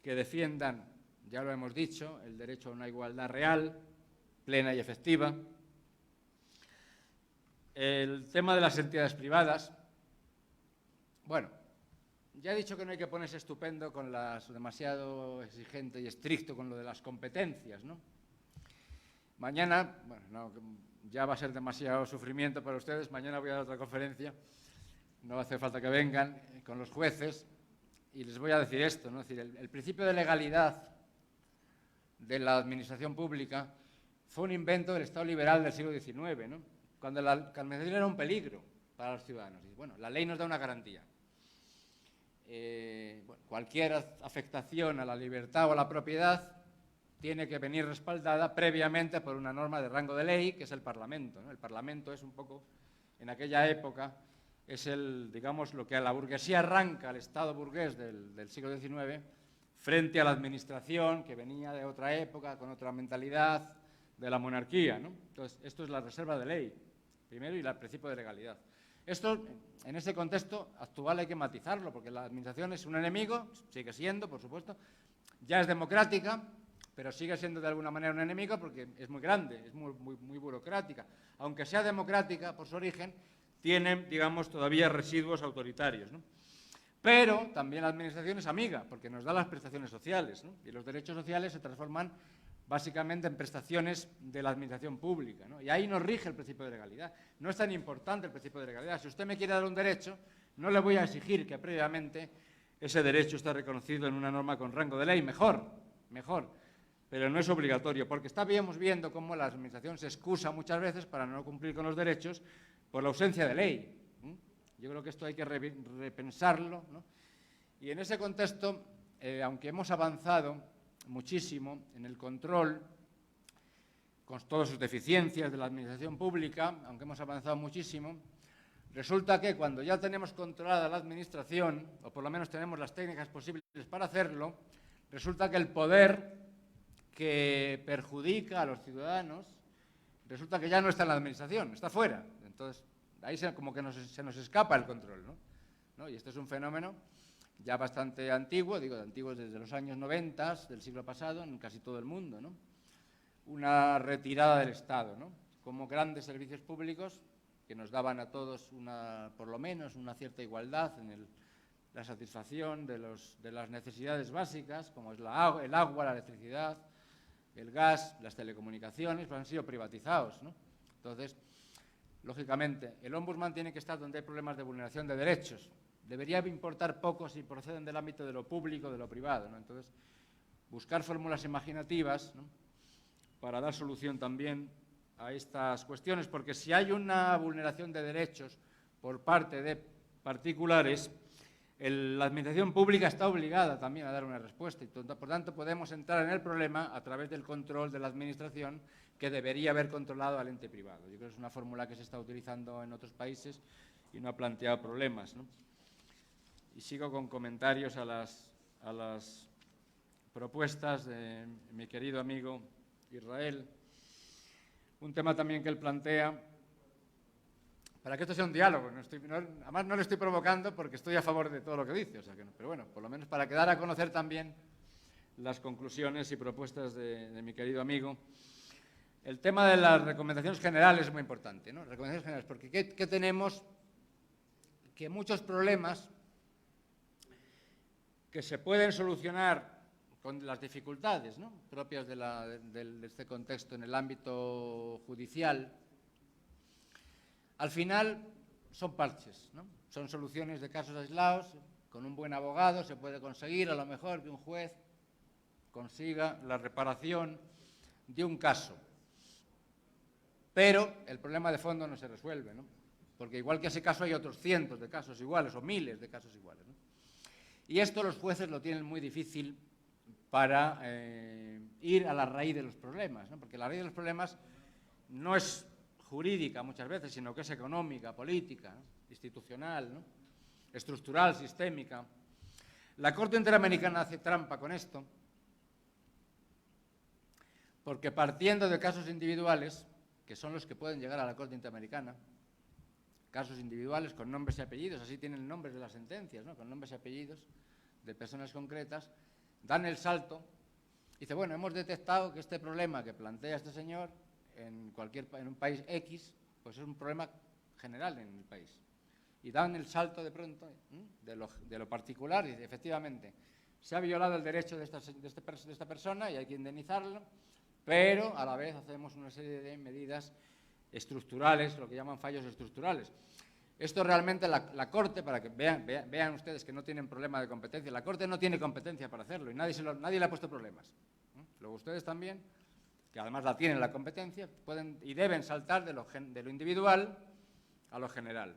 que defiendan, ya lo hemos dicho, el derecho a una igualdad real, plena y efectiva. El tema de las entidades privadas, bueno, ya he dicho que no hay que ponerse estupendo con demasiado exigente y estricto con lo de las competencias, ¿no? Mañana, bueno, no, ya va a ser demasiado sufrimiento para ustedes, mañana voy a dar otra conferencia, no va a hacer falta que vengan con los jueces y les voy a decir esto, ¿no? Es decir, el principio de legalidad de la administración pública fue un invento del Estado liberal del siglo XIX, ¿no? Cuando la administración era un peligro para los ciudadanos. Y, bueno, la ley nos da una garantía. Bueno, cualquier afectación a la libertad o a la propiedad tiene que venir respaldada previamente por una norma de rango de ley, que es el Parlamento, ¿no? El Parlamento es un poco, en aquella época, es digamos, lo que a la burguesía arranca, el Estado burgués del siglo XIX, frente a la administración, que venía de otra época, con otra mentalidad, de la monarquía, ¿no? Entonces, esto es la reserva de ley, primero, y el principio de legalidad. Esto, en ese contexto actual, hay que matizarlo, porque la administración es un enemigo, sigue siendo, por supuesto, ya es democrática, pero sigue siendo de alguna manera un enemigo porque es muy grande, es muy burocrática. Aunque sea democrática por su origen, tiene, digamos, todavía residuos autoritarios, ¿no? Pero también la administración es amiga, porque nos da las prestaciones sociales, ¿no? Y los derechos sociales se transforman básicamente en prestaciones de la administración pública, ¿no? Y ahí nos rige el principio de legalidad. No es tan importante el principio de legalidad. Si usted me quiere dar un derecho, no le voy a exigir que previamente ese derecho esté reconocido en una norma con rango de ley. Mejor, pero no es obligatorio, porque estábamos viendo cómo la administración se excusa muchas veces para no cumplir con los derechos por la ausencia de ley. Yo creo que esto hay que repensarlo, ¿no? Y en ese contexto, aunque hemos avanzado muchísimo en el control, con todas sus deficiencias de la administración pública, aunque hemos avanzado muchísimo, resulta que cuando ya tenemos controlada la administración, o por lo menos tenemos las técnicas posibles para hacerlo, resulta que el poder que perjudica a los ciudadanos, resulta que ya no está en la administración, está fuera. Entonces, ahí como que se nos escapa el control, ¿no? Y este es un fenómeno ya bastante antiguo, digo, antiguo desde los años 90 del siglo pasado, en casi todo el mundo, ¿no? Una retirada del Estado, ¿no? Como grandes servicios públicos que nos daban a todos por lo menos una cierta igualdad en la satisfacción de las necesidades básicas, como es el agua, la electricidad, el gas, las telecomunicaciones, pues han sido privatizados, ¿no? Entonces, lógicamente, el Ombudsman tiene que estar donde hay problemas de vulneración de derechos. Debería importar poco si proceden del ámbito de lo público o de lo privado, ¿no? Entonces, buscar fórmulas imaginativas, ¿no?, para dar solución también a estas cuestiones, porque si hay una vulneración de derechos por parte de particulares, la administración pública está obligada también a dar una respuesta y, por tanto, podemos entrar en el problema a través del control de la administración, que debería haber controlado al ente privado. Yo creo que es una fórmula que se está utilizando en otros países y no ha planteado problemas, ¿no? Y sigo con comentarios a las propuestas de mi querido amigo Israel. Un tema también que él plantea, para que esto sea un diálogo, además no le estoy provocando porque estoy a favor de todo lo que dice, o sea que no, pero bueno, por lo menos para que dar a conocer también las conclusiones y propuestas de mi querido amigo. El tema de las recomendaciones generales es muy importante, ¿no? Recomendaciones generales, porque ¿qué tenemos? Que muchos problemas que se pueden solucionar con las dificultades, ¿no?, propias de este contexto en el ámbito judicial, al final son parches, ¿no? Son soluciones de casos aislados. Con un buen abogado se puede conseguir, a lo mejor, que un juez consiga la reparación de un caso. Pero el problema de fondo no se resuelve, ¿no? Porque igual que ese caso hay otros cientos de casos iguales o miles de casos iguales, ¿no? Y esto los jueces lo tienen muy difícil para ir a la raíz de los problemas, ¿no? Porque la raíz de los problemas no es jurídica muchas veces, sino que es económica, política, ¿no?, institucional, ¿no?, estructural, sistémica. La Corte Interamericana hace trampa con esto, porque partiendo de casos individuales, que son los que pueden llegar a la Corte Interamericana, casos individuales con nombres y apellidos, así tienen nombres de las sentencias, ¿no? Con nombres y apellidos de personas concretas, dan el salto. Dice, bueno, hemos detectado que este problema que plantea este señor en un país X, pues es un problema general en el país. Y dan el salto de pronto de lo particular y dice, efectivamente, se ha violado el derecho de esta persona y hay que indemnizarlo, pero a la vez hacemos una serie de medidas estructurales, lo que llaman fallos estructurales. Esto realmente la Corte, para que vean ustedes que no tienen problema de competencia, la Corte no tiene competencia para hacerlo y nadie le ha puesto problemas. Luego ustedes también, que además la tienen la competencia, pueden y deben saltar de lo individual a lo general.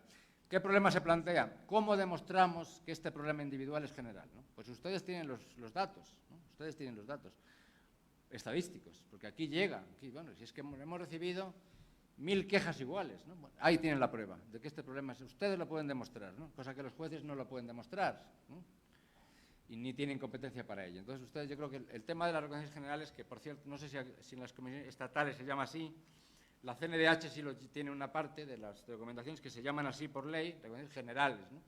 ¿Qué problema se plantea? ¿Cómo demostramos que este problema individual es general, ¿no? Pues ustedes tienen los datos, ¿no? Ustedes tienen los datos estadísticos, porque aquí llega, bueno, si es que hemos recibido 1000 quejas iguales, ¿no? Bueno, ahí tienen la prueba de que este problema ustedes lo pueden demostrar, ¿no? Cosa que los jueces no lo pueden demostrar, ¿no? Y ni tienen competencia para ello. Entonces, ustedes, yo creo que el tema de las recomendaciones generales, que por cierto, no sé si en las comisiones estatales se llama así, la CNDH sí tiene una parte de las recomendaciones que se llaman así por ley, recomendaciones generales, ¿no?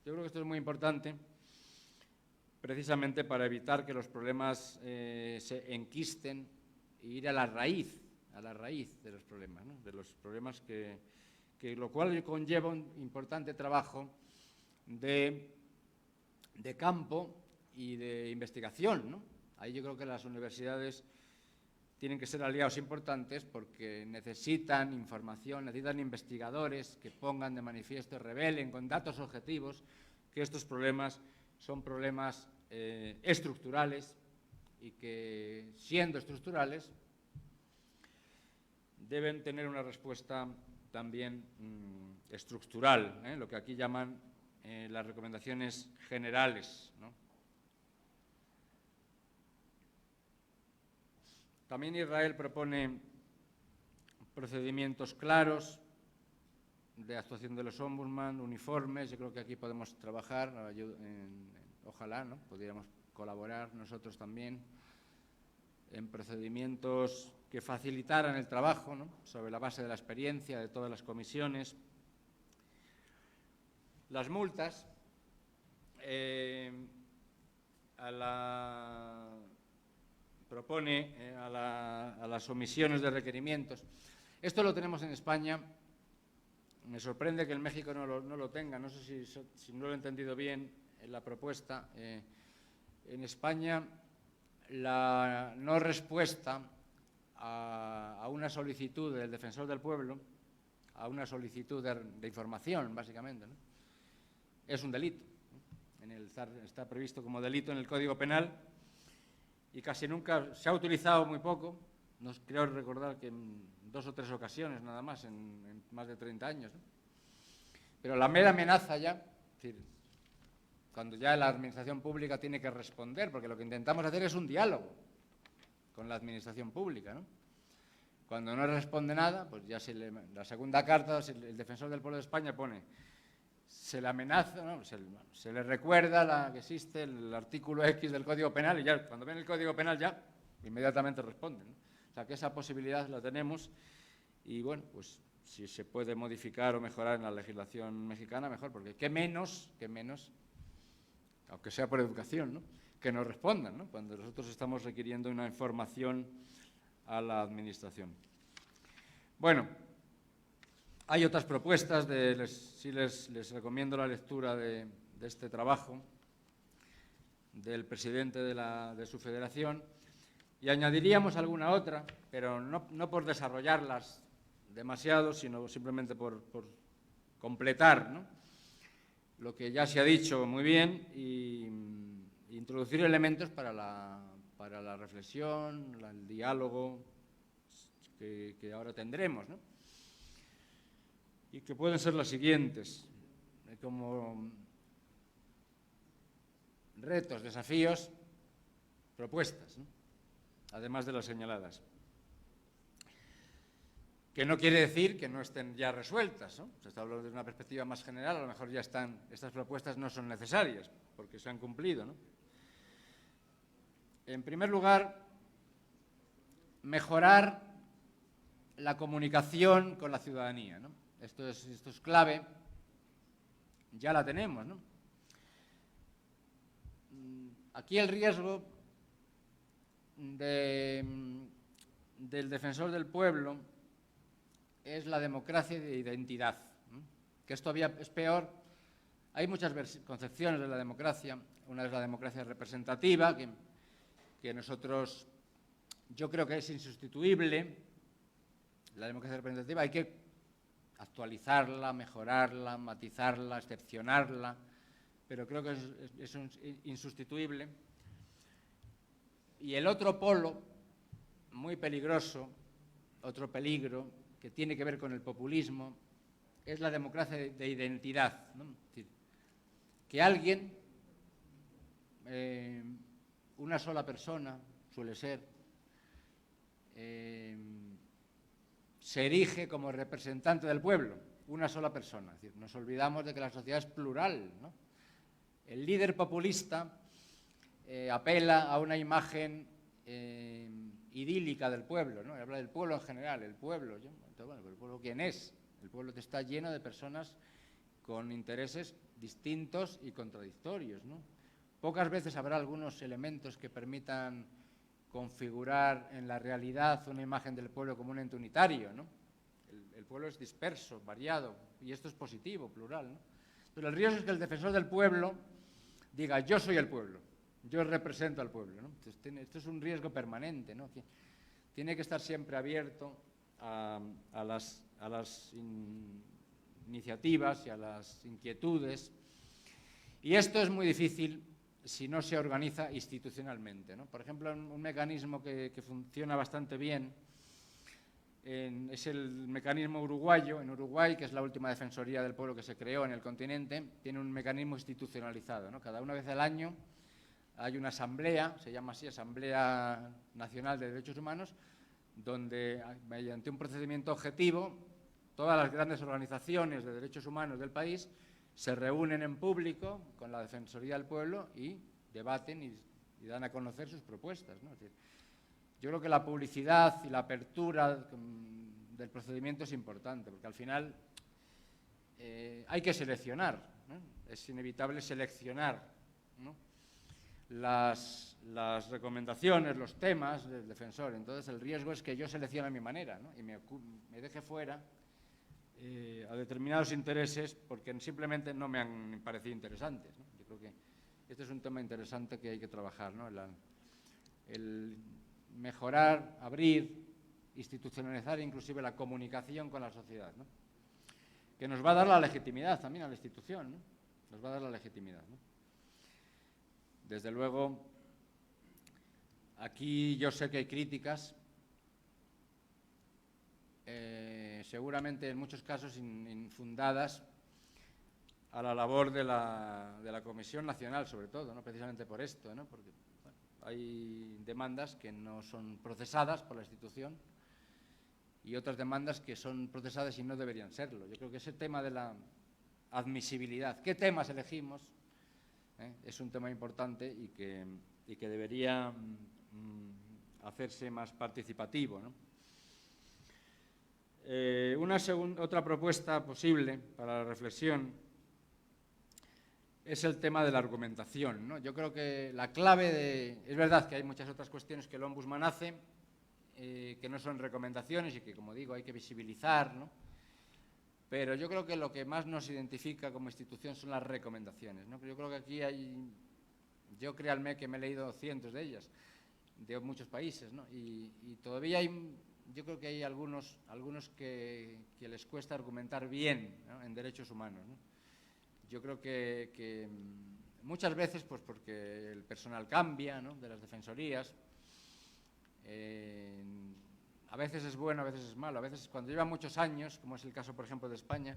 Yo creo que esto es muy importante, precisamente para evitar que los problemas se enquisten e ir a la raíz de los problemas, ¿no? De los problemas que lo cual conlleva un importante trabajo de campo y de investigación, ¿no? Ahí yo creo que las universidades tienen que ser aliados importantes porque necesitan información, necesitan investigadores que pongan de manifiesto, revelen con datos objetivos que estos problemas son problemas estructurales y que, siendo estructurales, deben tener una respuesta también estructural, lo que aquí llaman las recomendaciones generales, ¿no? También Israel propone procedimientos claros de actuación de los ombudsman, uniformes. Yo creo que aquí podemos trabajar, ojalá, ¿no? Pudiéramos colaborar nosotros también en procedimientos que facilitaran el trabajo, ¿no? Sobre la base de la experiencia de todas las comisiones. Las multas, propone a las omisiones de requerimientos. Esto lo tenemos en España. Me sorprende que en México no lo tenga. No sé si no lo he entendido bien en la propuesta. En España, la no respuesta a una solicitud del defensor del pueblo, a una solicitud de información, básicamente, ¿no? Es un delito. Está previsto como delito en el Código Penal y casi nunca se ha utilizado, muy poco. No creo recordar que en 2 o 3 ocasiones nada más, en más de 30 años, ¿no? Pero la mera amenaza ya, es decir, cuando ya la administración pública tiene que responder, porque lo que intentamos hacer es un diálogo con la administración pública, ¿no? Cuando no responde nada, pues ya la segunda carta, el defensor del pueblo de España pone, se le amenaza, ¿no? se le recuerda que existe el artículo X del Código Penal y ya cuando ven el Código Penal ya inmediatamente responden, ¿no? O sea que esa posibilidad la tenemos y bueno, pues si se puede modificar o mejorar en la legislación mexicana, mejor, porque qué menos, aunque sea por educación, ¿no? Que nos respondan, ¿no? Cuando nosotros estamos requiriendo una información a la administración. Bueno, hay otras propuestas, les recomiendo la lectura de este trabajo del presidente de su federación y añadiríamos alguna otra, pero no por desarrollarlas demasiado, sino simplemente por completar, ¿no? Lo que ya se ha dicho muy bien y introducir elementos para la reflexión, el diálogo que ahora tendremos, ¿no? Y que pueden ser las siguientes, como retos, desafíos, propuestas, ¿no? Además de las señaladas. Que no quiere decir que no estén ya resueltas, ¿no? Se está hablando desde una perspectiva más general, a lo mejor ya estas propuestas no son necesarias, porque se han cumplido, ¿no? En primer lugar, mejorar la comunicación con la ciudadanía, ¿no? esto es clave, ya la tenemos, ¿no? Aquí el riesgo del defensor del pueblo es la democracia de identidad, ¿no? Que esto es peor. Hay muchas concepciones de la democracia. Una es la democracia representativa, que nosotros, yo creo que es insustituible. La democracia representativa hay que actualizarla, mejorarla, matizarla, excepcionarla, pero creo que es insustituible. Y el otro polo, muy peligroso, otro peligro, que tiene que ver con el populismo, es la democracia de identidad, ¿no? Es decir, que alguien, una sola persona, suele ser, se erige como representante del pueblo, una sola persona. Es decir, nos olvidamos de que la sociedad es plural, ¿no? El líder populista apela a una imagen idílica del pueblo, ¿no? Habla del pueblo en general, el pueblo. Entonces, bueno, ¿el pueblo quién es? El pueblo está lleno de personas con intereses distintos y contradictorios, ¿no? Pocas veces habrá algunos elementos que permitan configurar en la realidad una imagen del pueblo como un ente unitario, ¿no? El pueblo es disperso, variado, y esto es positivo, plural, ¿no? Pero el riesgo es que el defensor del pueblo diga, yo soy el pueblo, yo represento al pueblo, ¿no? Entonces, esto es un riesgo permanente, ¿no? Que tiene que estar siempre abierto a las iniciativas y a las inquietudes, y esto es muy difícil si no se organiza institucionalmente, ¿no? Por ejemplo, un mecanismo que funciona bastante bien es el mecanismo uruguayo. En Uruguay, que es la última defensoría del pueblo que se creó en el continente, tiene un mecanismo institucionalizado, ¿no? Cada una vez al año hay una asamblea, se llama así, Asamblea Nacional de Derechos Humanos, donde, mediante un procedimiento objetivo, todas las grandes organizaciones de derechos humanos del país se reúnen en público con la Defensoría del Pueblo y debaten y dan a conocer sus propuestas, ¿no? Es decir, yo creo que la publicidad y la apertura del procedimiento es importante, porque al final hay que seleccionar, ¿no? Es inevitable seleccionar, ¿no? las recomendaciones, los temas del defensor. Entonces el riesgo es que yo seleccione a mi manera, ¿no? Y me deje fuera a determinados intereses porque simplemente no me han parecido interesantes, ¿no? Yo creo que este es un tema interesante que hay que trabajar, ¿no? El mejorar, abrir, institucionalizar inclusive la comunicación con la sociedad, ¿no? Que nos va a dar la legitimidad también a la institución, ¿no? Nos va a dar la legitimidad, ¿no? Desde luego, aquí yo sé que hay críticas, seguramente en muchos casos infundadas, a la labor de la Comisión Nacional, sobre todo, ¿no? Precisamente por esto, ¿no? Porque bueno, hay demandas que no son procesadas por la institución y otras demandas que son procesadas y no deberían serlo. Yo creo que ese tema de la admisibilidad, ¿qué temas elegimos? Es un tema importante y que debería hacerse más participativo, ¿no? Otra propuesta posible para la reflexión es el tema de la argumentación, ¿no? Yo creo que la clave es verdad que hay muchas otras cuestiones que el Ombudsman hace, que no son recomendaciones y que, como digo, hay que visibilizar, ¿no? Pero yo creo que lo que más nos identifica como institución son las recomendaciones, ¿no? Yo creo que aquí yo créanme que me he leído cientos de ellas, de muchos países, ¿no? Y todavía yo creo que hay algunos que les cuesta argumentar bien, ¿no? En derechos humanos, ¿no? Yo creo que muchas veces, pues porque el personal cambia, ¿no? De las defensorías, a veces es bueno, a veces es malo. A veces, cuando llevan muchos años, como es el caso, por ejemplo, de España,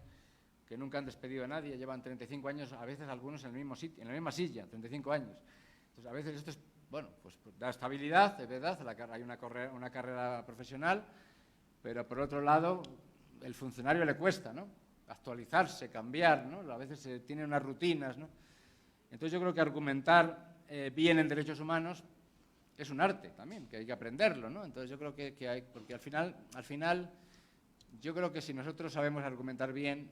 que nunca han despedido a nadie, llevan 35 años, a veces algunos en el mismo sitio, en la misma silla, 35 años. Entonces, a veces esto es, bueno, pues da estabilidad, es verdad, hay una carrera profesional, pero por otro lado, el funcionario le cuesta, ¿no? Actualizarse, cambiar, ¿no? A veces tiene unas rutinas, ¿no? Entonces, yo creo que argumentar bien en derechos humanos es un arte también, que hay que aprenderlo, ¿no? Entonces yo creo que hay, porque al final yo creo que si nosotros sabemos argumentar bien,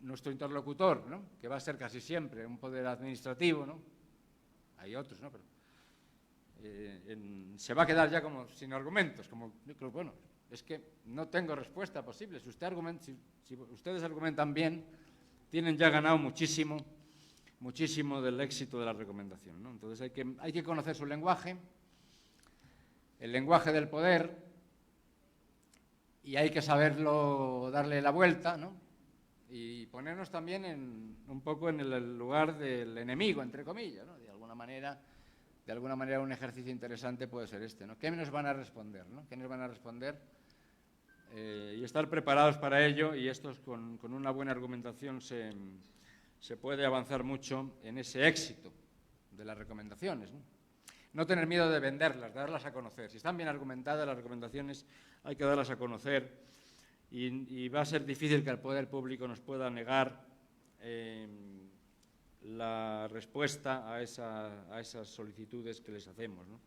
nuestro interlocutor, ¿no?, que va a ser casi siempre un poder administrativo, ¿no?, hay otros, ¿no?, pero se va a quedar ya como sin argumentos, como, yo creo, bueno, es que no tengo respuesta posible. Si ustedes argumentan bien, tienen ya ganado muchísimo del éxito de la recomendación, ¿no? Entonces hay que conocer su lenguaje, el lenguaje del poder, y hay que saberlo darle la vuelta, ¿no?, y ponernos también un poco en el lugar del enemigo, entre comillas, ¿no? De alguna manera un ejercicio interesante puede ser este, ¿no? ¿Qué nos van a responder, ¿no? ¿Qué nos van a responder? Y estar preparados para ello, y esto con una buena argumentación se puede avanzar mucho en ese éxito de las recomendaciones, ¿no? No tener miedo de venderlas, darlas a conocer. Si están bien argumentadas las recomendaciones, hay que darlas a conocer, y va a ser difícil que el poder público nos pueda negar la respuesta a esas solicitudes que les hacemos, ¿no?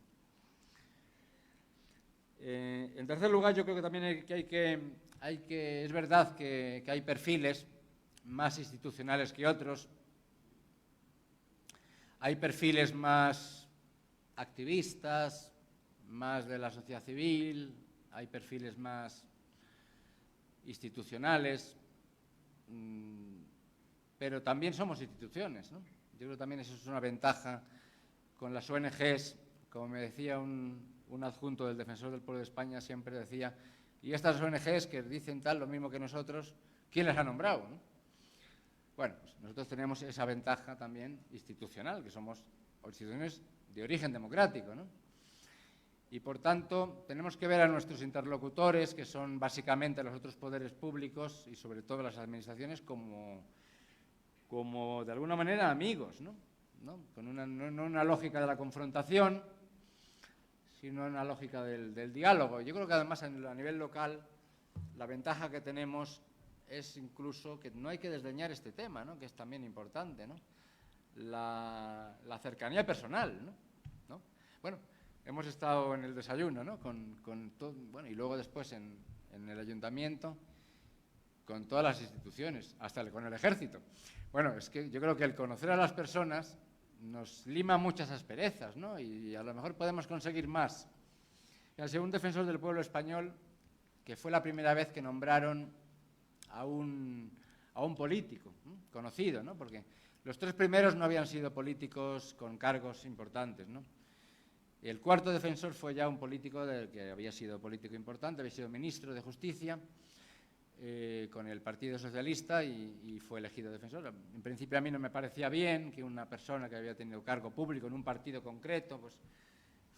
En tercer lugar, yo creo que también es verdad que hay perfiles más institucionales que otros, hay perfiles más activistas, más de la sociedad civil, hay perfiles más institucionales, pero también somos instituciones, ¿no? Yo creo que también eso es una ventaja con las ONGs. Como me decía un adjunto del Defensor del Pueblo de España, siempre decía, y estas ONGs que dicen lo mismo que nosotros, ¿quién las ha nombrado, no? Bueno, pues nosotros tenemos esa ventaja también institucional, que somos instituciones de origen democrático, ¿no? Y, por tanto, tenemos que ver a nuestros interlocutores, que son básicamente los otros poderes públicos y, sobre todo, las administraciones, como de alguna manera, amigos, ¿no? Con no una lógica de la confrontación, sino una lógica del diálogo. Yo creo que, además, a nivel local, la ventaja que tenemos es incluso que no hay que desdeñar este tema, ¿no?, que es también importante, ¿no?, la cercanía personal, ¿no? Bueno, hemos estado en el desayuno, ¿no?, con todo, bueno, y luego después en el ayuntamiento, con todas las instituciones, hasta con el ejército. Bueno, es que yo creo que el conocer a las personas nos lima muchas asperezas, ¿no?, y a lo mejor podemos conseguir más. Según Defensor del Pueblo Español, que fue la primera vez que nombraron a un político, ¿no?, conocido, ¿no?, porque los tres primeros no habían sido políticos con cargos importantes, ¿no? El cuarto defensor fue ya un político que había sido político importante, había sido ministro de Justicia con el Partido Socialista, y fue elegido defensor. En principio, a mí no me parecía bien que una persona que había tenido cargo público en un partido concreto pues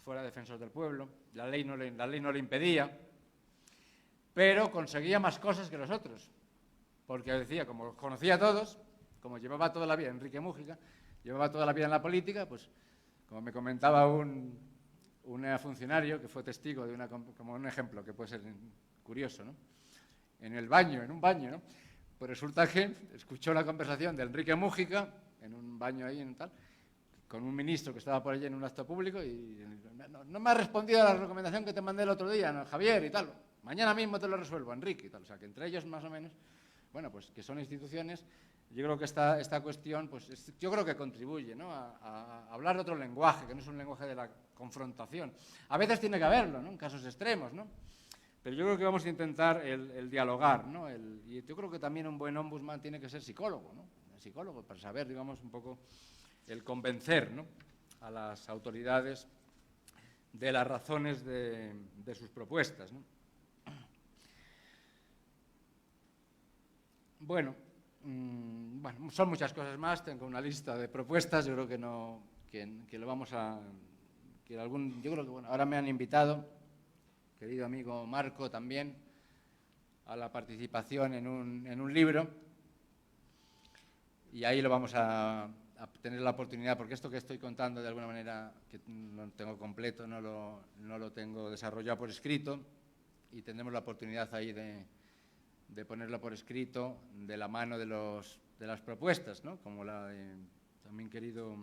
fuera defensor del pueblo. La ley no le impedía, pero conseguía más cosas que los otros, porque decía, como conocía a todos, como llevaba toda la vida, Enrique Múgica, llevaba toda la vida en la política, pues, como me comentaba un funcionario que fue testigo de como un ejemplo que puede ser curioso, ¿no?, en un baño, ¿no?, pues resulta que escuchó la conversación de Enrique Múgica en un baño ahí en tal, con un ministro que estaba por allí en un acto público, y no me ha respondido a la recomendación que te mandé el otro día, ¿no, Javier? Y tal, mañana mismo te lo resuelvo, Enrique, y tal. O sea, que entre ellos, más o menos, bueno, pues que son instituciones. Yo creo que esta cuestión, pues yo creo que contribuye, ¿no?, a hablar otro lenguaje, que no es un lenguaje de la confrontación. A veces tiene que haberlo, ¿no?, en casos extremos, ¿no?, pero yo creo que vamos a intentar el dialogar, ¿no? Y yo creo que también un buen ombudsman tiene que ser psicólogo, ¿no?, psicólogo, para saber, digamos, un poco el convencer, ¿no?, a las autoridades de las razones de sus propuestas, ¿no? Bueno, son muchas cosas más. Tengo una lista de propuestas. Yo creo que lo vamos a... yo creo que, bueno, ahora me han invitado, querido amigo Marco, también, a la participación en un libro, y ahí lo vamos a tener la oportunidad, porque esto que estoy contando, de alguna manera, que no tengo completo, no lo tengo desarrollado por escrito, y tendremos la oportunidad ahí de ponerlo por escrito de la mano de las propuestas, ¿no?, como la de también querido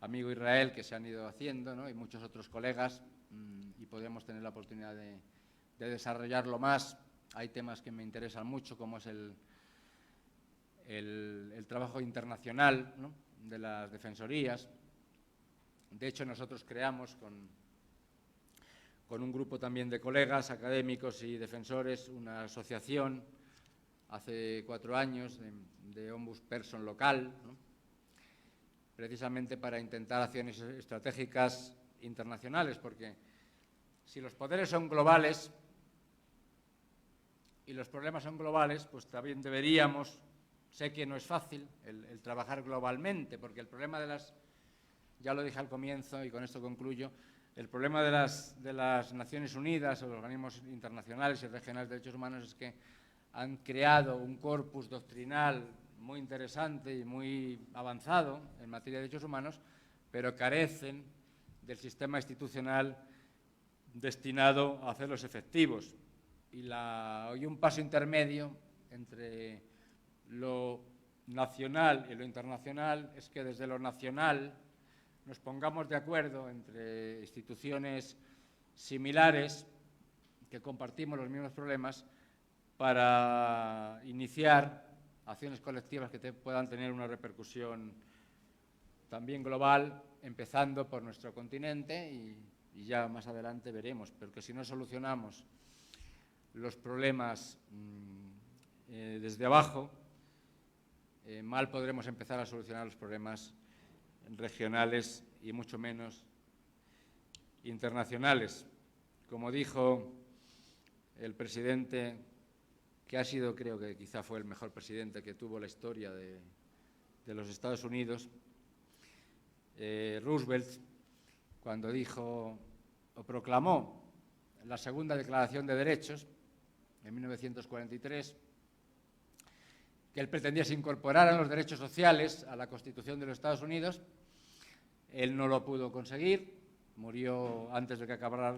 amigo Israel, que se han ido haciendo, ¿no?, y muchos otros colegas, y podemos tener la oportunidad de desarrollarlo más hay temas que me interesan mucho, como es el trabajo internacional, ¿no?, de las defensorías. De hecho, nosotros creamos con un grupo también de colegas académicos y defensores una asociación hace 4 años de ombudsperson local, ¿no?, precisamente para intentar acciones estratégicas internacionales, porque si los poderes son globales y los problemas son globales, pues también deberíamos, sé que no es fácil el trabajar globalmente, porque el problema ya lo dije al comienzo y con esto concluyo, el problema de las Naciones Unidas o los organismos internacionales y regionales de derechos humanos es que han creado un corpus doctrinal muy interesante y muy avanzado en materia de derechos humanos, pero carecen del sistema institucional destinado a hacerlos efectivos. Y un paso intermedio entre lo nacional y lo internacional es que desde lo nacional nos pongamos de acuerdo entre instituciones similares que compartimos los mismos problemas para iniciar acciones colectivas que puedan tener una repercusión también global, empezando por nuestro continente y ya más adelante veremos, pero que si no solucionamos los problemas desde abajo, mal podremos empezar a solucionar los problemas regionales y mucho menos internacionales. Como dijo el presidente, que ha sido, creo que quizá fue el mejor presidente que tuvo la historia de los Estados Unidos, Roosevelt, cuando dijo o proclamó la segunda Declaración de Derechos en 1943, que él pretendía se incorporaran los derechos sociales a la Constitución de los Estados Unidos. Él no lo pudo conseguir, murió antes de que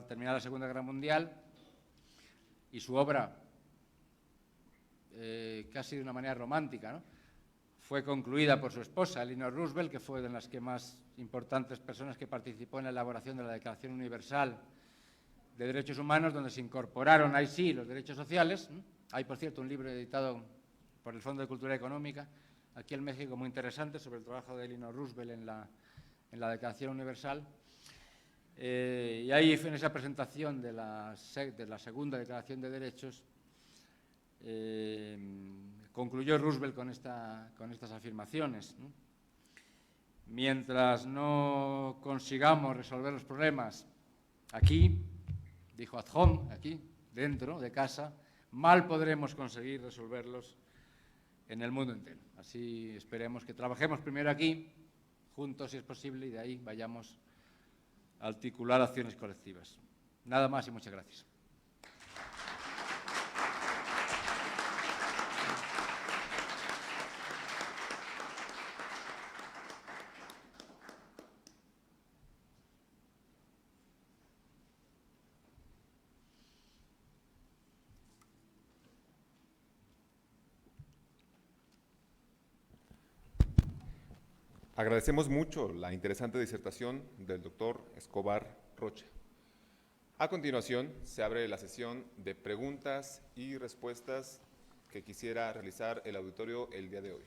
terminara la Segunda Guerra Mundial, y su obra, casi de una manera romántica, ¿no?, fue concluida por su esposa, Eleanor Roosevelt, que fue de las que más importantes personas que participó en la elaboración de la Declaración Universal de Derechos Humanos, donde se incorporaron, ahí sí, los derechos sociales. Hay, por cierto, un libro editado por el Fondo de Cultura Económica, aquí en México, muy interesante, sobre el trabajo de Eleanor Roosevelt en la Declaración Universal. Y ahí, en esa presentación de la segunda Declaración de Derechos, concluyó Roosevelt con estas afirmaciones, ¿no? Mientras no consigamos resolver los problemas aquí, dijo at home, aquí, dentro de casa, mal podremos conseguir resolverlos en el mundo entero. Así esperemos que trabajemos primero aquí, juntos si es posible, y de ahí vayamos a articular acciones colectivas. Nada más y muchas gracias. Agradecemos mucho la interesante disertación del doctor Escobar Rocha. A continuación, se abre la sesión de preguntas y respuestas que quisiera realizar el auditorio el día de hoy.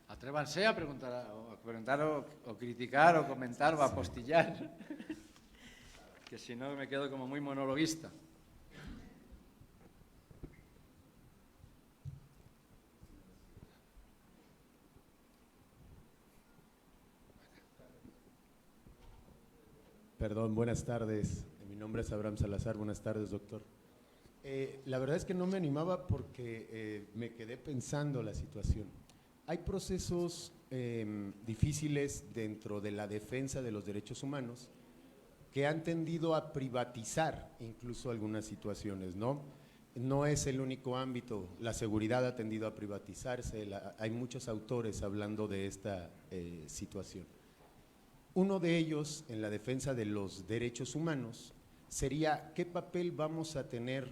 Atrévanse a preguntar o criticar o comentar o apostillar, que si no me quedo como muy monologuista. Perdón, buenas tardes. Mi nombre es Abraham Salazar. Buenas tardes, doctor. La verdad es que no me animaba porque me quedé pensando la situación. Hay procesos difíciles dentro de la defensa de los derechos humanos que han tendido a privatizar incluso algunas situaciones, ¿no? No es el único ámbito, la seguridad ha tendido a privatizarse, hay muchos autores hablando de esta situación. Uno de ellos, en la defensa de los derechos humanos, sería qué papel vamos a tener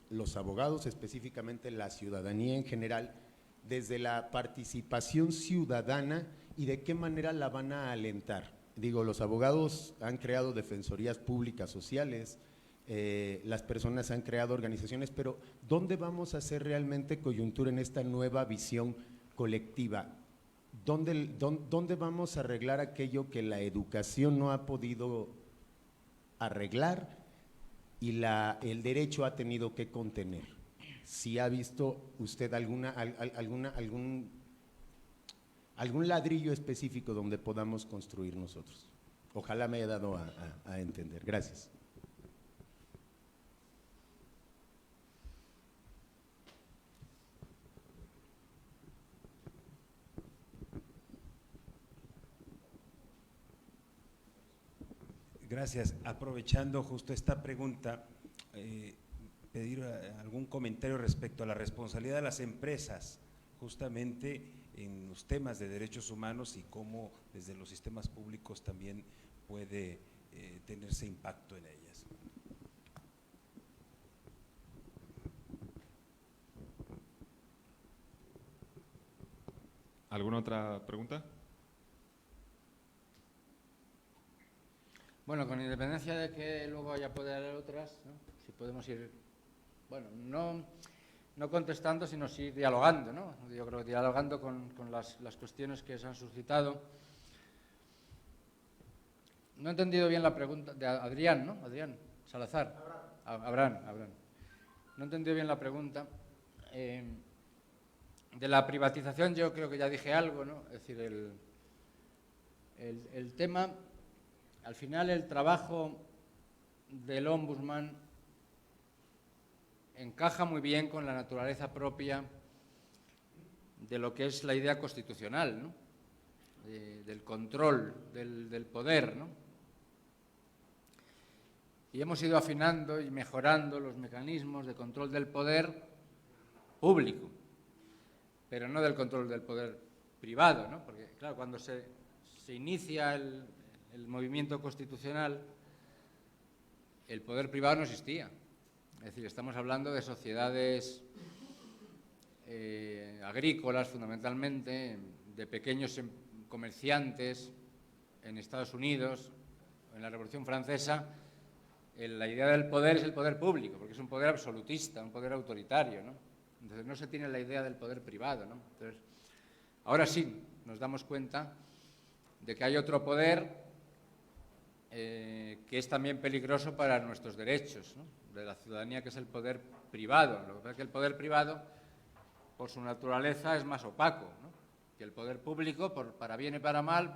los abogados, específicamente la ciudadanía en general, desde la participación ciudadana y de qué manera la van a alentar. Digo, los abogados han creado defensorías públicas sociales, las personas han creado organizaciones, pero ¿dónde vamos a hacer realmente coyuntura en esta nueva visión colectiva? ¿Dónde vamos a arreglar aquello que la educación no ha podido arreglar y el derecho ha tenido que contener? Si ha visto usted algún ladrillo específico donde podamos construir nosotros. Ojalá me haya dado a entender. Gracias. Gracias. Aprovechando justo esta pregunta, pedir algún comentario respecto a la responsabilidad de las empresas, justamente en los temas de derechos humanos y cómo desde los sistemas públicos también puede tenerse impacto en ellas. ¿Alguna otra pregunta? Bueno, con independencia de que luego haya poder haber otras, ¿no? Si podemos ir, bueno, no contestando, sino sí dialogando, ¿no? Yo creo que dialogando con las cuestiones que se han suscitado. No he entendido bien la pregunta de Adrián, ¿no? Adrián Salazar. Abraham. No he entendido bien la pregunta. De la privatización yo creo que ya dije algo, ¿no? Es decir, el tema, al final el trabajo del Ombudsman encaja muy bien con la naturaleza propia de lo que es la idea constitucional, ¿no? Del control, del poder, ¿no? Y hemos ido afinando y mejorando los mecanismos de control del poder público, pero no del control del poder privado, ¿no? Porque, claro, cuando se inicia el movimiento constitucional, el poder privado no existía. Es decir, estamos hablando de sociedades agrícolas fundamentalmente, de pequeños comerciantes en Estados Unidos, en la Revolución Francesa. La idea del poder es el poder público, porque es un poder absolutista, un poder autoritario, ¿no? Entonces no se tiene la idea del poder privado, ¿no? Entonces, ahora sí nos damos cuenta de que hay otro poder que es también peligroso para nuestros derechos, ¿no? De la ciudadanía, que es el poder privado. Lo que pasa es que el poder privado, por su naturaleza, es más opaco, ¿no? Que el poder público, para bien y para mal,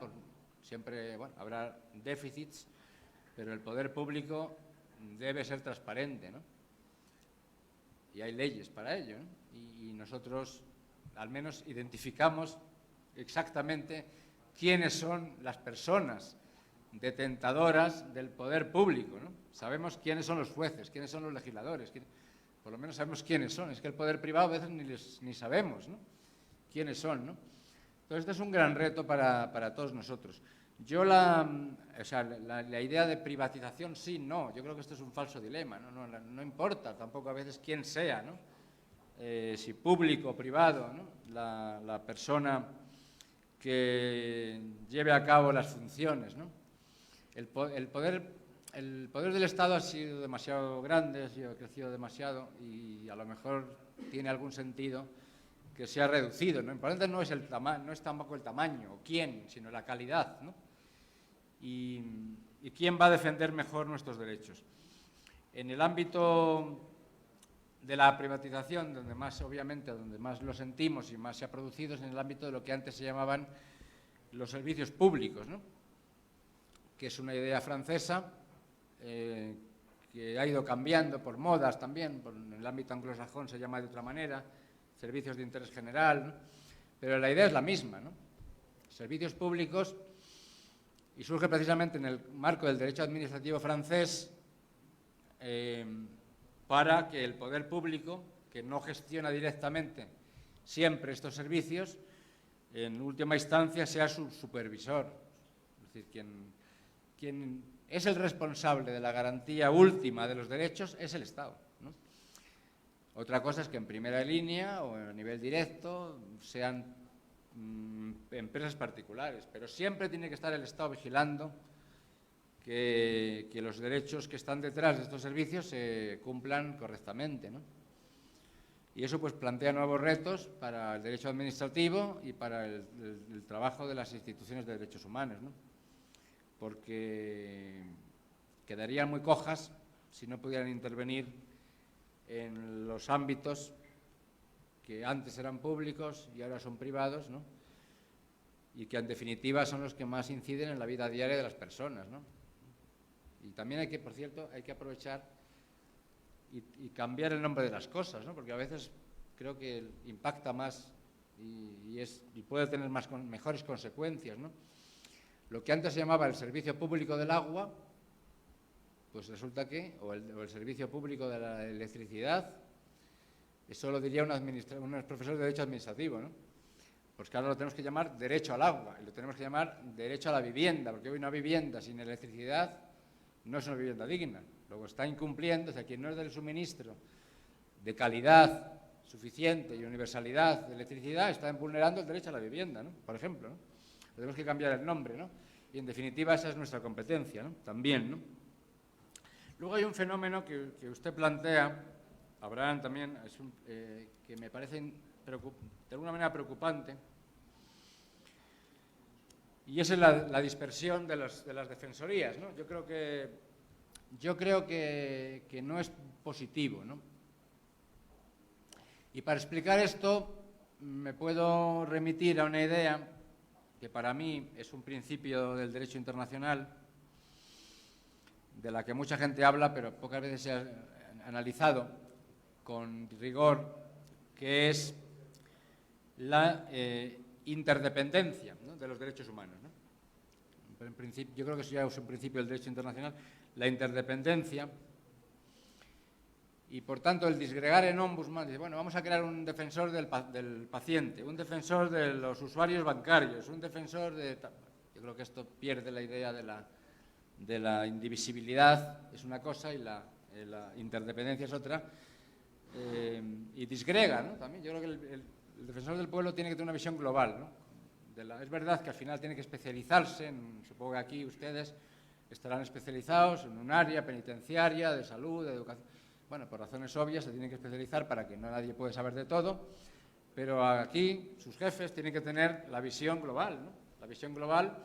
siempre, bueno, habrá déficits, pero el poder público debe ser transparente, ¿no? Y hay leyes para ello, ¿no? Y nosotros, al menos, identificamos exactamente quiénes son las personas detentadoras del poder público, ¿no? Sabemos quiénes son los jueces, quiénes son los legisladores, por lo menos sabemos quiénes son. Es que el poder privado a veces ni sabemos, ¿no? Quiénes son, ¿no? Entonces, este es un gran reto para todos nosotros. Yo la idea de privatización, sí, no. Yo creo que esto es un falso dilema, ¿no? No importa tampoco a veces quién sea, ¿no? Si público o privado, ¿no? La persona que lleve a cabo las funciones, ¿no? El poder del Estado ha sido demasiado grande, ha crecido demasiado y a lo mejor tiene algún sentido que se ha reducido, ¿no? Lo importante no es tampoco el tamaño o quién, sino la calidad, ¿no? Y quién va a defender mejor nuestros derechos. En el ámbito de la privatización, donde más lo sentimos y más se ha producido, es en el ámbito de lo que antes se llamaban los servicios públicos, ¿no? Que es una idea francesa que ha ido cambiando por modas también, en el ámbito anglosajón se llama de otra manera, servicios de interés general, ¿no? Pero la idea es la misma, ¿no? Servicios públicos, y surge precisamente en el marco del derecho administrativo francés para que el poder público, que no gestiona directamente siempre estos servicios, en última instancia sea su supervisor. decir, quien es el responsable de la garantía última de los derechos es el Estado, ¿no? Otra cosa es que en primera línea o a nivel directo sean empresas particulares, pero siempre tiene que estar el Estado vigilando que los derechos que están detrás de estos servicios se cumplan correctamente, ¿no? Y eso pues plantea nuevos retos para el derecho administrativo y para el trabajo de las instituciones de derechos humanos, ¿no? Porque quedarían muy cojas si no pudieran intervenir en los ámbitos que antes eran públicos y ahora son privados, ¿no? Y que en definitiva son los que más inciden en la vida diaria de las personas, ¿no? Y también hay que, por cierto, hay que aprovechar y cambiar el nombre de las cosas, ¿no? Porque a veces creo que impacta más y puede tener mejores consecuencias, ¿no? Lo que antes se llamaba el servicio público del agua, pues resulta que, o el servicio público de la electricidad, eso lo diría un profesor de Derecho Administrativo, ¿no? Pues que ahora lo tenemos que llamar derecho al agua, y lo tenemos que llamar derecho a la vivienda, porque hoy una vivienda sin electricidad no es una vivienda digna. Luego está incumpliendo, o sea, quien no es del suministro de calidad suficiente y universalidad de electricidad está vulnerando el derecho a la vivienda, ¿no? Por ejemplo, ¿no? Tenemos que cambiar el nombre, ¿no? Y en definitiva esa es nuestra competencia, ¿no? También, ¿no? Luego hay un fenómeno que usted plantea, Abraham también, que me parece de alguna manera preocupante, y es la dispersión de las defensorías, ¿no? Yo creo que no es positivo, ¿no? Y para explicar esto me puedo remitir a una idea que para mí es un principio del derecho internacional, de la que mucha gente habla, pero pocas veces se ha analizado con rigor, que es la interdependencia, ¿no?, de los derechos humanos, ¿no? Pero en principio, yo creo que eso ya es un principio del derecho internacional, la interdependencia, y por tanto el disgregar en ombudsman, dice, bueno, vamos a crear un defensor del paciente, un defensor de los usuarios bancarios, un defensor de... Yo creo que esto pierde la idea de la indivisibilidad, es una cosa, y la interdependencia es otra, y disgrega, ¿no? También yo creo que el defensor del pueblo tiene que tener una visión global, ¿no? Es verdad que al final tiene que especializarse, supongo que aquí ustedes estarán especializados en un área penitenciaria, de salud, de educación. Bueno, por razones obvias se tienen que especializar para que no nadie puede saber de todo, pero aquí sus jefes tienen que tener la visión global, ¿no? La visión global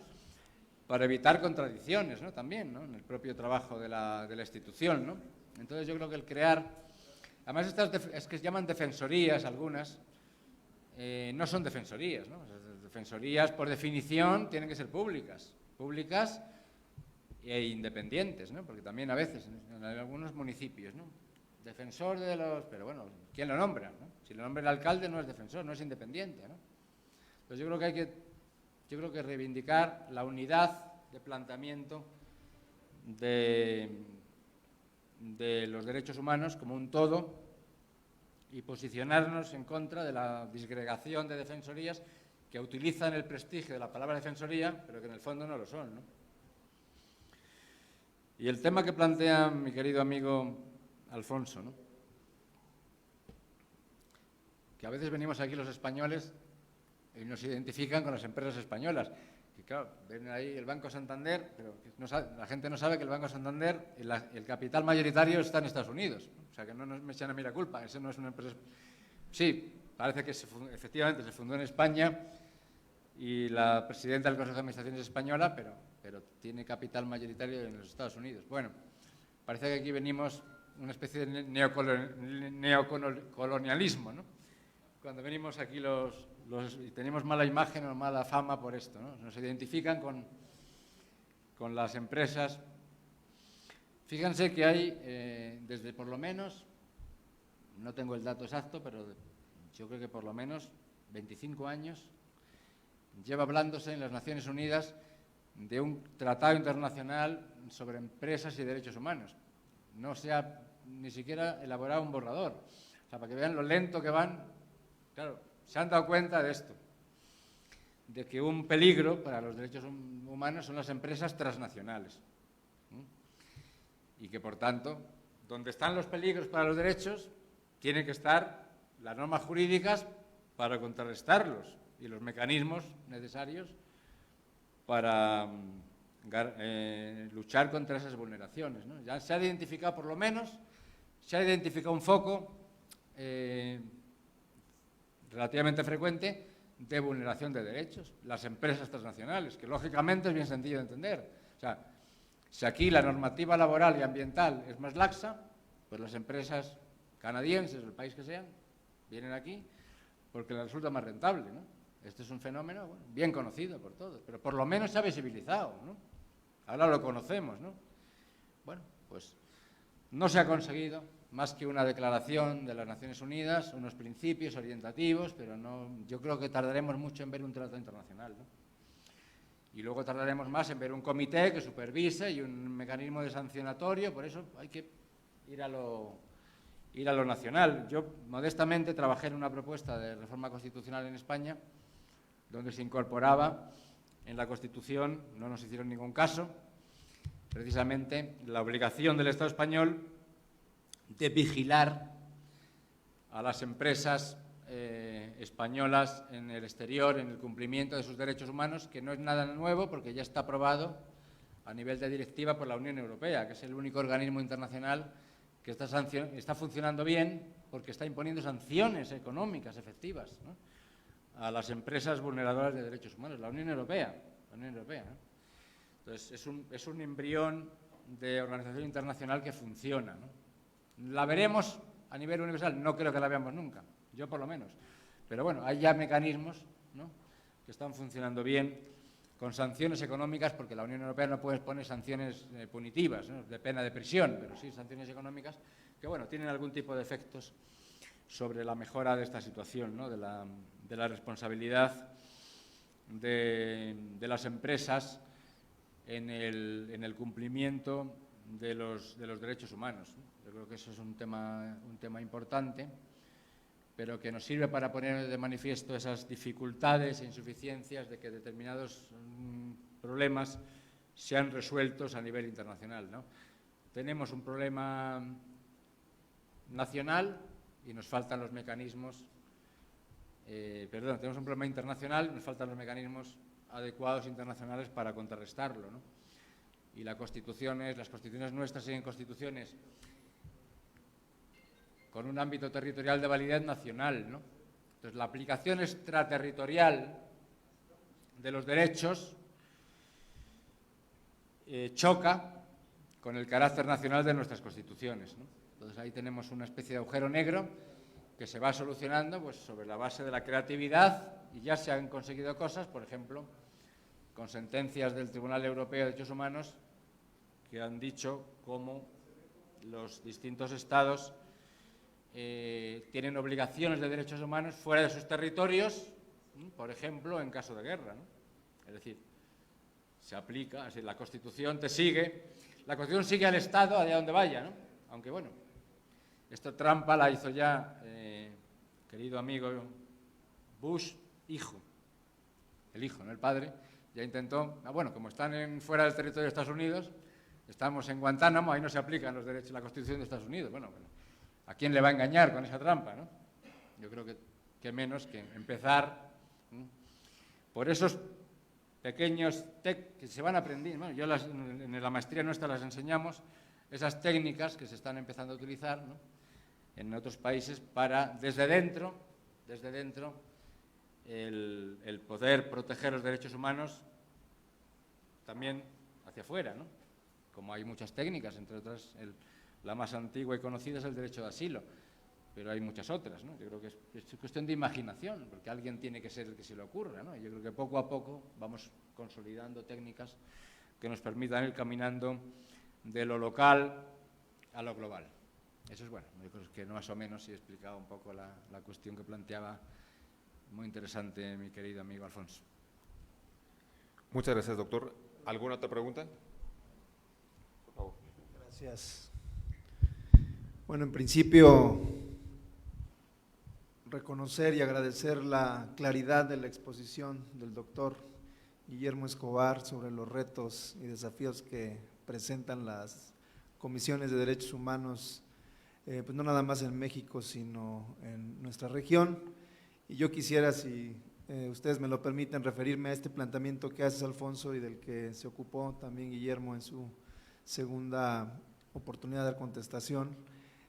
para evitar contradicciones, ¿no? También, ¿no?, en el propio trabajo de la institución, ¿no? Entonces yo creo que el crear... Además es que se llaman defensorías algunas, no son defensorías, ¿no? Defensorías, por definición, tienen que ser públicas e independientes, ¿no? Porque también a veces, en algunos municipios, ¿no?, defensor de los... Pero bueno, ¿quién lo nombra, no? Si lo nombra el alcalde no es defensor, no es independiente, ¿no? Entonces yo creo que reivindicar la unidad de planteamiento de los derechos humanos como un todo y posicionarnos en contra de la disgregación de defensorías que utilizan el prestigio de la palabra defensoría, pero que en el fondo no lo son, ¿no? Y el tema que plantea mi querido amigo Alfonso, ¿no?, que a veces venimos aquí los españoles y nos identifican con las empresas españolas, que claro, ven ahí el Banco Santander, pero la gente no sabe que el Banco Santander, el capital mayoritario está en Estados Unidos, ¿no? O sea, que no nos me echan a mí la culpa, eso no es una empresa... Sí, parece que efectivamente se fundó en España y la presidenta del Consejo de Administración es española, pero tiene capital mayoritario en los Estados Unidos. Bueno, parece que aquí venimos una especie de neocolonialismo, ¿no? Cuando venimos aquí y tenemos mala imagen o mala fama por esto, ¿no? Nos identifican con las empresas. Fíjense que hay, desde por lo menos, no tengo el dato exacto, pero yo creo que por lo menos 25 años lleva hablándose en las Naciones Unidas de un tratado internacional sobre empresas y derechos humanos. No se ha ni siquiera elaborado un borrador. O sea, para que vean lo lento que van, claro, se han dado cuenta de esto. de que un peligro para los derechos humanos son las empresas transnacionales. Y que, por tanto, donde están los peligros para los derechos, tienen que estar las normas jurídicas para contrarrestarlos y los mecanismos necesarios para luchar contra esas vulneraciones, ¿no? Ya se ha identificado, por lo menos, se ha identificado un foco relativamente frecuente de vulneración de derechos, las empresas transnacionales, que lógicamente es bien sencillo de entender. O sea, si aquí la normativa laboral y ambiental es más laxa, pues las empresas canadienses, el país que sean, vienen aquí porque les resulta más rentable, ¿no? Este es un fenómeno, bueno, bien conocido por todos, pero por lo menos se ha visibilizado, ¿no? Ahora lo conocemos, ¿no? Bueno, pues no se ha conseguido más que una declaración de las Naciones Unidas, unos principios orientativos, pero no, yo creo que tardaremos mucho en ver un tratado internacional, ¿no? Y luego tardaremos más en ver un comité que supervise y un mecanismo de sancionatorio, por eso hay que ir a lo nacional. Yo, modestamente, trabajé en una propuesta de reforma constitucional en España, donde se incorporaba en la Constitución, no nos hicieron ningún caso, precisamente la obligación del Estado español de vigilar a las empresas españolas en el exterior, en el cumplimiento de sus derechos humanos, que no es nada nuevo porque ya está aprobado a nivel de directiva por la Unión Europea, que es el único organismo internacional que está funcionando bien porque está imponiendo sanciones económicas efectivas, ¿no?, a las empresas vulneradoras de derechos humanos, la Unión Europea, ¿no? Entonces, es un embrión de organización internacional que funciona, ¿no? ¿La veremos a nivel universal? No creo que la veamos nunca, yo por lo menos. Pero bueno, hay ya mecanismos, ¿no?, que están funcionando bien con sanciones económicas, porque la Unión Europea no puede poner sanciones punitivas, ¿no?, de pena de prisión, pero sí sanciones económicas que, bueno, tienen algún tipo de efectos sobre la mejora de esta situación, ¿no?, de la responsabilidad de las empresas en el cumplimiento de los derechos humanos, ¿no? Yo creo que eso es un tema importante, pero que nos sirve para poner de manifiesto esas dificultades e insuficiencias de que determinados problemas sean resueltos a nivel internacional, ¿no? Tenemos un problema nacional y nos faltan los mecanismos, tenemos un problema internacional y nos faltan los mecanismos adecuados internacionales para contrarrestarlo, ¿no? Y las constituciones nuestras siguen constituciones con un ámbito territorial de validez nacional, ¿no? Entonces, la aplicación extraterritorial de los derechos choca con el carácter nacional de nuestras constituciones, ¿no? Entonces, ahí tenemos una especie de agujero negro que se va solucionando, pues, sobre la base de la creatividad, y ya se han conseguido cosas, por ejemplo, con sentencias del Tribunal Europeo de Derechos Humanos que han dicho cómo los distintos estados tienen obligaciones de derechos humanos fuera de sus territorios, por ejemplo, en caso de guerra, ¿no? Es decir, se aplica, así la Constitución te sigue, la Constitución sigue al Estado allá donde vaya, ¿no? Aunque, bueno, esta trampa la hizo ya, querido amigo Bush, hijo, el hijo, no el padre, ya intentó, bueno, como están fuera del territorio de Estados Unidos, estamos en Guantánamo, ahí no se aplican los derechos, la Constitución de Estados Unidos, bueno, ¿a quién le va a engañar con esa trampa, no? Yo creo que menos que empezar por esos pequeños que se van aprendiendo, ¿no? Yo en la maestría nuestra las enseñamos, esas técnicas que se están empezando a utilizar, ¿no?, en otros países para, desde dentro, el poder proteger los derechos humanos también hacia afuera, ¿no? Como hay muchas técnicas, entre otras, la más antigua y conocida es el derecho de asilo, pero hay muchas otras, ¿no? Yo creo que es cuestión de imaginación, porque alguien tiene que ser el que se le ocurra, ¿no? Yo creo que poco a poco vamos consolidando técnicas que nos permitan ir caminando de lo local a lo global. Eso es bueno, yo creo que más o menos he explicado un poco la cuestión que planteaba, muy interesante mi querido amigo Alfonso. Muchas gracias, doctor. ¿Alguna otra pregunta? Por favor. Gracias. Bueno, en principio, reconocer y agradecer la claridad de la exposición del doctor Guillermo Escobar sobre los retos y desafíos que presentan las comisiones de derechos humanos, pues no nada más en México, sino en nuestra región. Y yo quisiera, si ustedes me lo permiten, referirme a este planteamiento que haces, Alfonso, y del que se ocupó también Guillermo en su segunda oportunidad de contestación,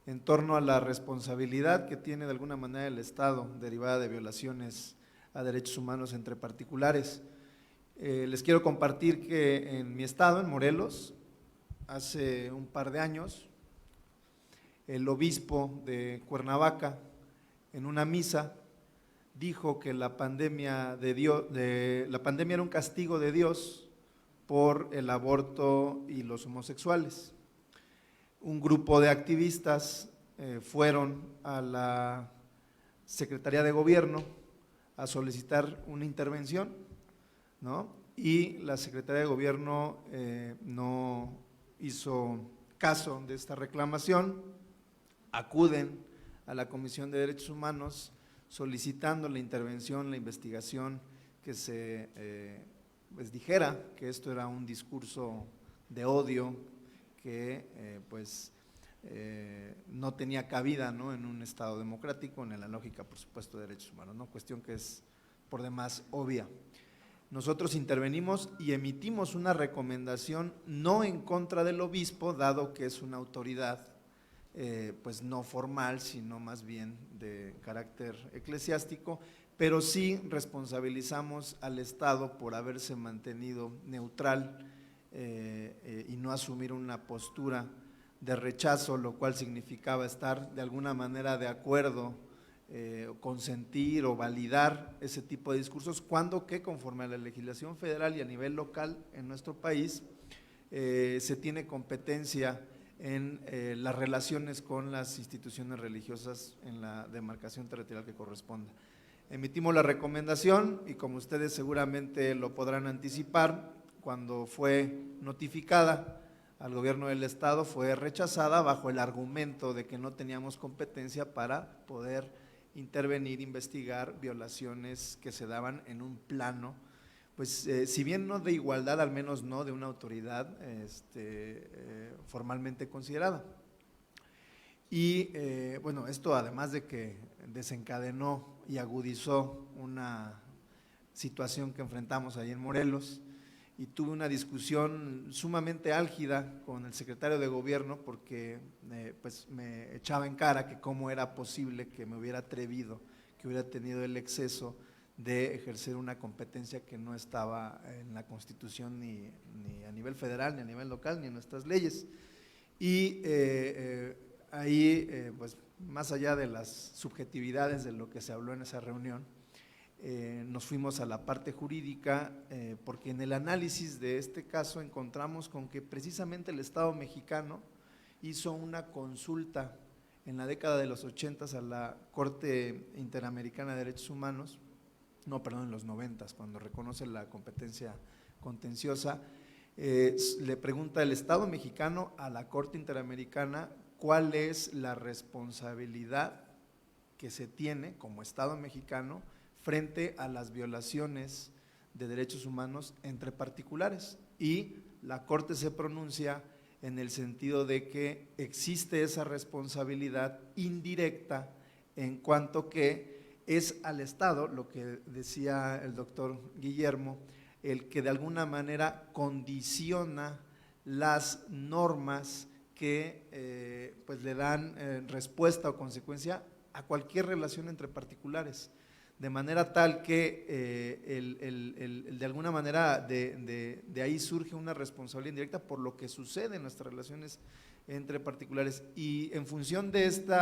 en torno a la responsabilidad que tiene de alguna manera el Estado derivada de violaciones a derechos humanos entre particulares. Les quiero compartir que en mi estado, en Morelos, hace un par de años, el obispo de Cuernavaca, en una misa, dijo que la pandemia era un castigo de Dios por el aborto y los homosexuales. Un grupo de activistas fueron a la Secretaría de Gobierno a solicitar una intervención, ¿no? Y la Secretaría de Gobierno no hizo caso de esta reclamación, acuden a la Comisión de Derechos Humanos solicitando la intervención, la investigación, que se pues dijera que esto era un discurso de odio que no tenía cabida, ¿no?, en un Estado democrático, en la lógica, por supuesto, de derechos humanos, ¿no? Cuestión que es por demás obvia. Nosotros intervenimos y emitimos una recomendación no en contra del obispo, dado que es una autoridad pues no formal, sino más bien de carácter eclesiástico, pero sí responsabilizamos al Estado por haberse mantenido neutral y no asumir una postura de rechazo, lo cual significaba estar de alguna manera de acuerdo, consentir o validar ese tipo de discursos, cuando que conforme a la legislación federal y a nivel local en nuestro país se tiene competencia en las relaciones con las instituciones religiosas en la demarcación territorial que corresponda. Emitimos la recomendación y, como ustedes seguramente lo podrán anticipar, cuando fue notificada al gobierno del estado fue rechazada bajo el argumento de que no teníamos competencia para poder intervenir, investigar violaciones que se daban en un plano, pues si bien no de igualdad, al menos no de una autoridad formalmente considerada. Y bueno, esto además de que desencadenó y agudizó una situación que enfrentamos ahí en Morelos, y tuve una discusión sumamente álgida con el secretario de Gobierno porque pues me echaba en cara que cómo era posible que me hubiera atrevido, que hubiera tenido el exceso de ejercer una competencia que no estaba en la Constitución ni a nivel federal, ni a nivel local, ni en nuestras leyes. Y ahí, pues más allá de las subjetividades de lo que se habló en esa reunión, nos fuimos a la parte jurídica porque en el análisis de este caso encontramos con que precisamente el Estado mexicano hizo una consulta en la década de los 80 a la Corte Interamericana de Derechos Humanos, en los 90, cuando reconoce la competencia contenciosa, le pregunta el Estado mexicano a la Corte Interamericana cuál es la responsabilidad que se tiene como Estado mexicano frente a las violaciones de derechos humanos entre particulares, y la Corte se pronuncia en el sentido de que existe esa responsabilidad indirecta en cuanto que es al Estado, lo que decía el doctor Guillermo, el que de alguna manera condiciona las normas que pues le dan respuesta o consecuencia a cualquier relación entre particulares, de manera tal que de alguna manera de ahí surge una responsabilidad indirecta por lo que sucede en nuestras relaciones entre particulares. Y en función de este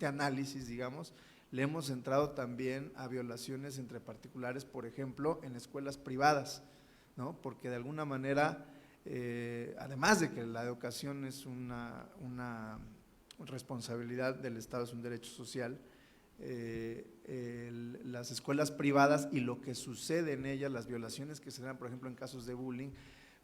análisis, digamos, le hemos entrado también a violaciones entre particulares, por ejemplo, en escuelas privadas, ¿no? Porque de alguna manera, además de que la educación es una responsabilidad del Estado, es un derecho social, las escuelas privadas y lo que sucede en ellas, las violaciones que se dan, por ejemplo, en casos de bullying,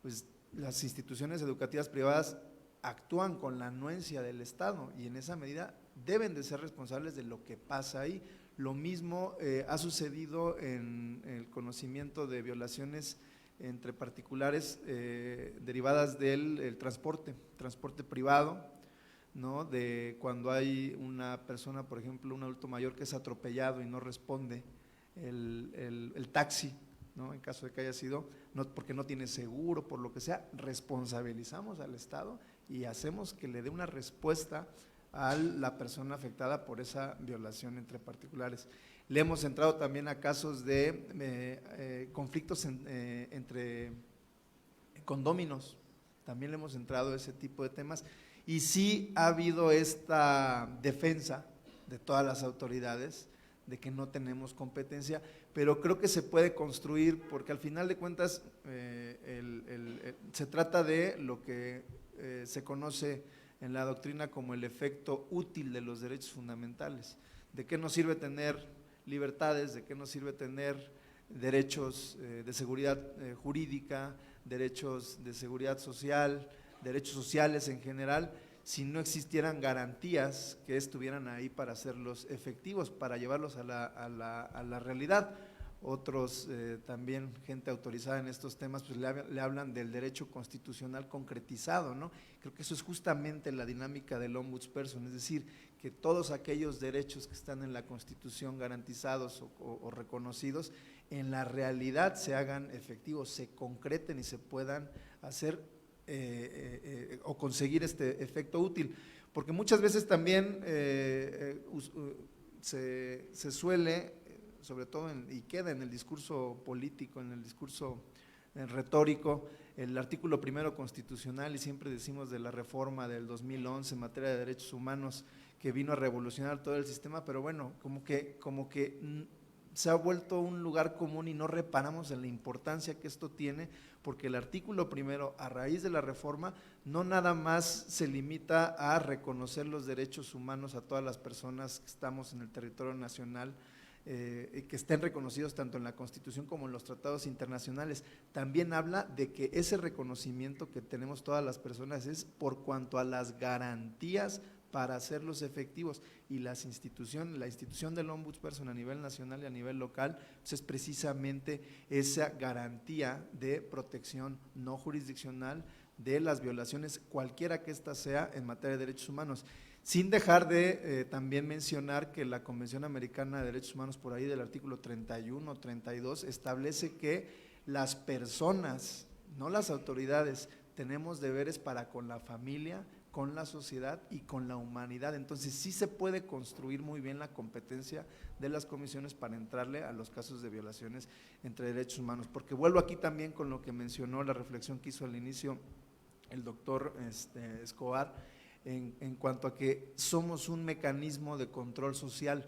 pues las instituciones educativas privadas actúan con la anuencia del Estado y en esa medida deben de ser responsables de lo que pasa ahí. Lo mismo ha sucedido en el conocimiento de violaciones entre particulares derivadas del transporte privado, ¿no? De cuando hay una persona, por ejemplo, un adulto mayor que es atropellado y no responde el taxi, ¿no? En caso de que haya sido, porque no tiene seguro, por lo que sea, responsabilizamos al Estado y hacemos que le dé una respuesta a la persona afectada por esa violación entre particulares. Le hemos entrado también a casos de conflictos entre condóminos, también le hemos entrado a ese tipo de temas, y sí ha habido esta defensa de todas las autoridades de que no tenemos competencia, pero creo que se puede construir, porque al final de cuentas se trata de lo que se conoce en la doctrina como el efecto útil de los derechos fundamentales. ¿De qué nos sirve tener libertades? ¿De qué nos sirve tener derechos de seguridad jurídica, derechos de seguridad social, derechos sociales en general, si no existieran garantías que estuvieran ahí para hacerlos efectivos, para llevarlos a la realidad? Otros también, gente autorizada en estos temas, pues le hablan del derecho constitucional concretizado, ¿no? Creo que eso es justamente la dinámica del ombudsperson, es decir, que todos aquellos derechos que están en la Constitución garantizados o reconocidos, en la realidad se hagan efectivos, se concreten y se puedan hacer o conseguir este efecto útil. Porque muchas veces también se suele, sobre todo y queda en el discurso político, en el discurso retórico, el artículo primero constitucional, y siempre decimos de la reforma del 2011 en materia de derechos humanos que vino a revolucionar todo el sistema, pero bueno, como que se ha vuelto un lugar común y no reparamos en la importancia que esto tiene, porque el artículo primero, a raíz de la reforma, no nada más se limita a reconocer los derechos humanos a todas las personas que estamos en el territorio nacional, que estén reconocidos tanto en la Constitución como en los tratados internacionales. También habla de que ese reconocimiento que tenemos todas las personas es por cuanto a las garantías para hacerlos efectivos, y la institución del ombudsperson a nivel nacional y a nivel local, pues es precisamente esa garantía de protección no jurisdiccional de las violaciones, cualquiera que ésta sea, en materia de derechos humanos. Sin dejar de también mencionar que la Convención Americana de Derechos Humanos, por ahí del artículo 31 o 32, establece que las personas, no las autoridades, tenemos deberes para con la familia, con la sociedad y con la humanidad. Entonces sí se puede construir muy bien la competencia de las comisiones para entrarle a los casos de violaciones entre derechos humanos, porque vuelvo aquí también con lo que mencionó, la reflexión que hizo al inicio el doctor Escobar, en cuanto a que somos un mecanismo de control social,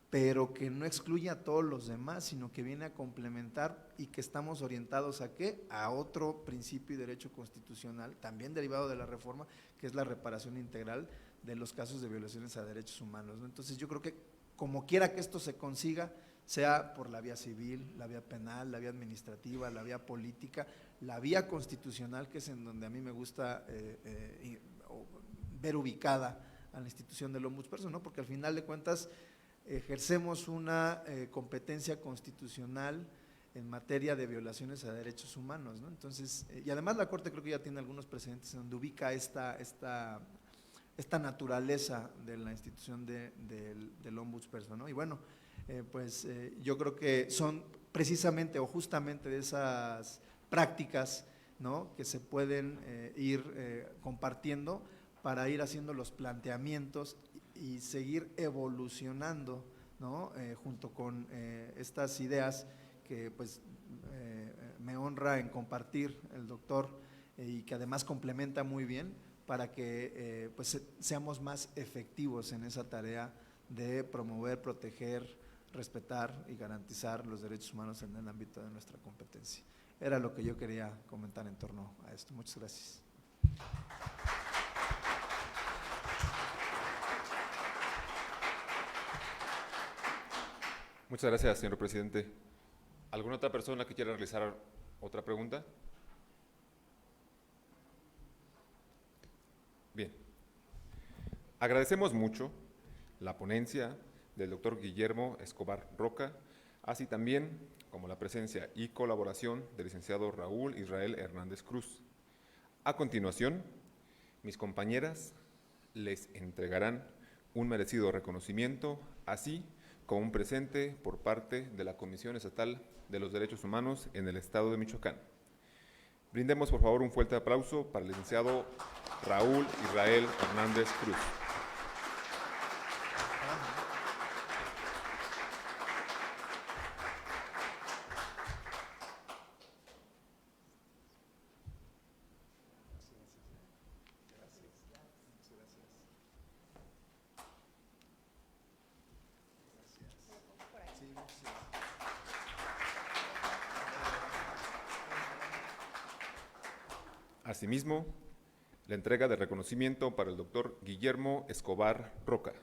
pero que no excluye a todos los demás, sino que viene a complementar, y que estamos orientados ¿a qué? A otro principio y derecho constitucional, también derivado de la reforma, que es la reparación integral de los casos de violaciones a derechos humanos, ¿no? Entonces yo creo que como quiera que esto se consiga, sea por la vía civil, la vía penal, la vía administrativa, la vía política, la vía constitucional, que es en donde a mí me gusta ver ubicada a la institución del ombudsperson, ¿no? Porque al final de cuentas ejercemos una competencia constitucional en materia de violaciones a derechos humanos, ¿no? Entonces, y además la Corte creo que ya tiene algunos precedentes donde ubica esta naturaleza de la institución del ombudsperson, ¿no? Y bueno, yo creo que son precisamente o justamente de esas prácticas, ¿no?, que se pueden ir compartiendo para ir haciendo los planteamientos y seguir evolucionando, ¿no?, junto con estas ideas que pues me honra en compartir el doctor y que además complementa muy bien para que pues seamos más efectivos en esa tarea de promover, proteger, respetar y garantizar los derechos humanos en el ámbito de nuestra competencia. Era lo que yo quería comentar en torno a esto. Muchas gracias. Muchas gracias, señor presidente. ¿Alguna otra persona que quiera realizar otra pregunta? Bien. Agradecemos mucho la ponencia del doctor Guillermo Escobar Roca, así también como la presencia y colaboración del licenciado Raúl Israel Hernández Cruz. A continuación, mis compañeras les entregarán un merecido reconocimiento, así como un presente por parte de la Comisión Estatal de los Derechos Humanos en el Estado de Michoacán. Brindemos, por favor, un fuerte aplauso para el licenciado Raúl Israel Hernández Cruz. Asimismo, la entrega de reconocimiento para el doctor Guillermo Escobar Roca.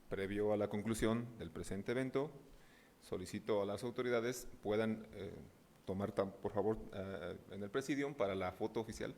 Previo a la conclusión del presente evento, solicito a las autoridades puedan tomar, por favor, en el presidium para la foto oficial.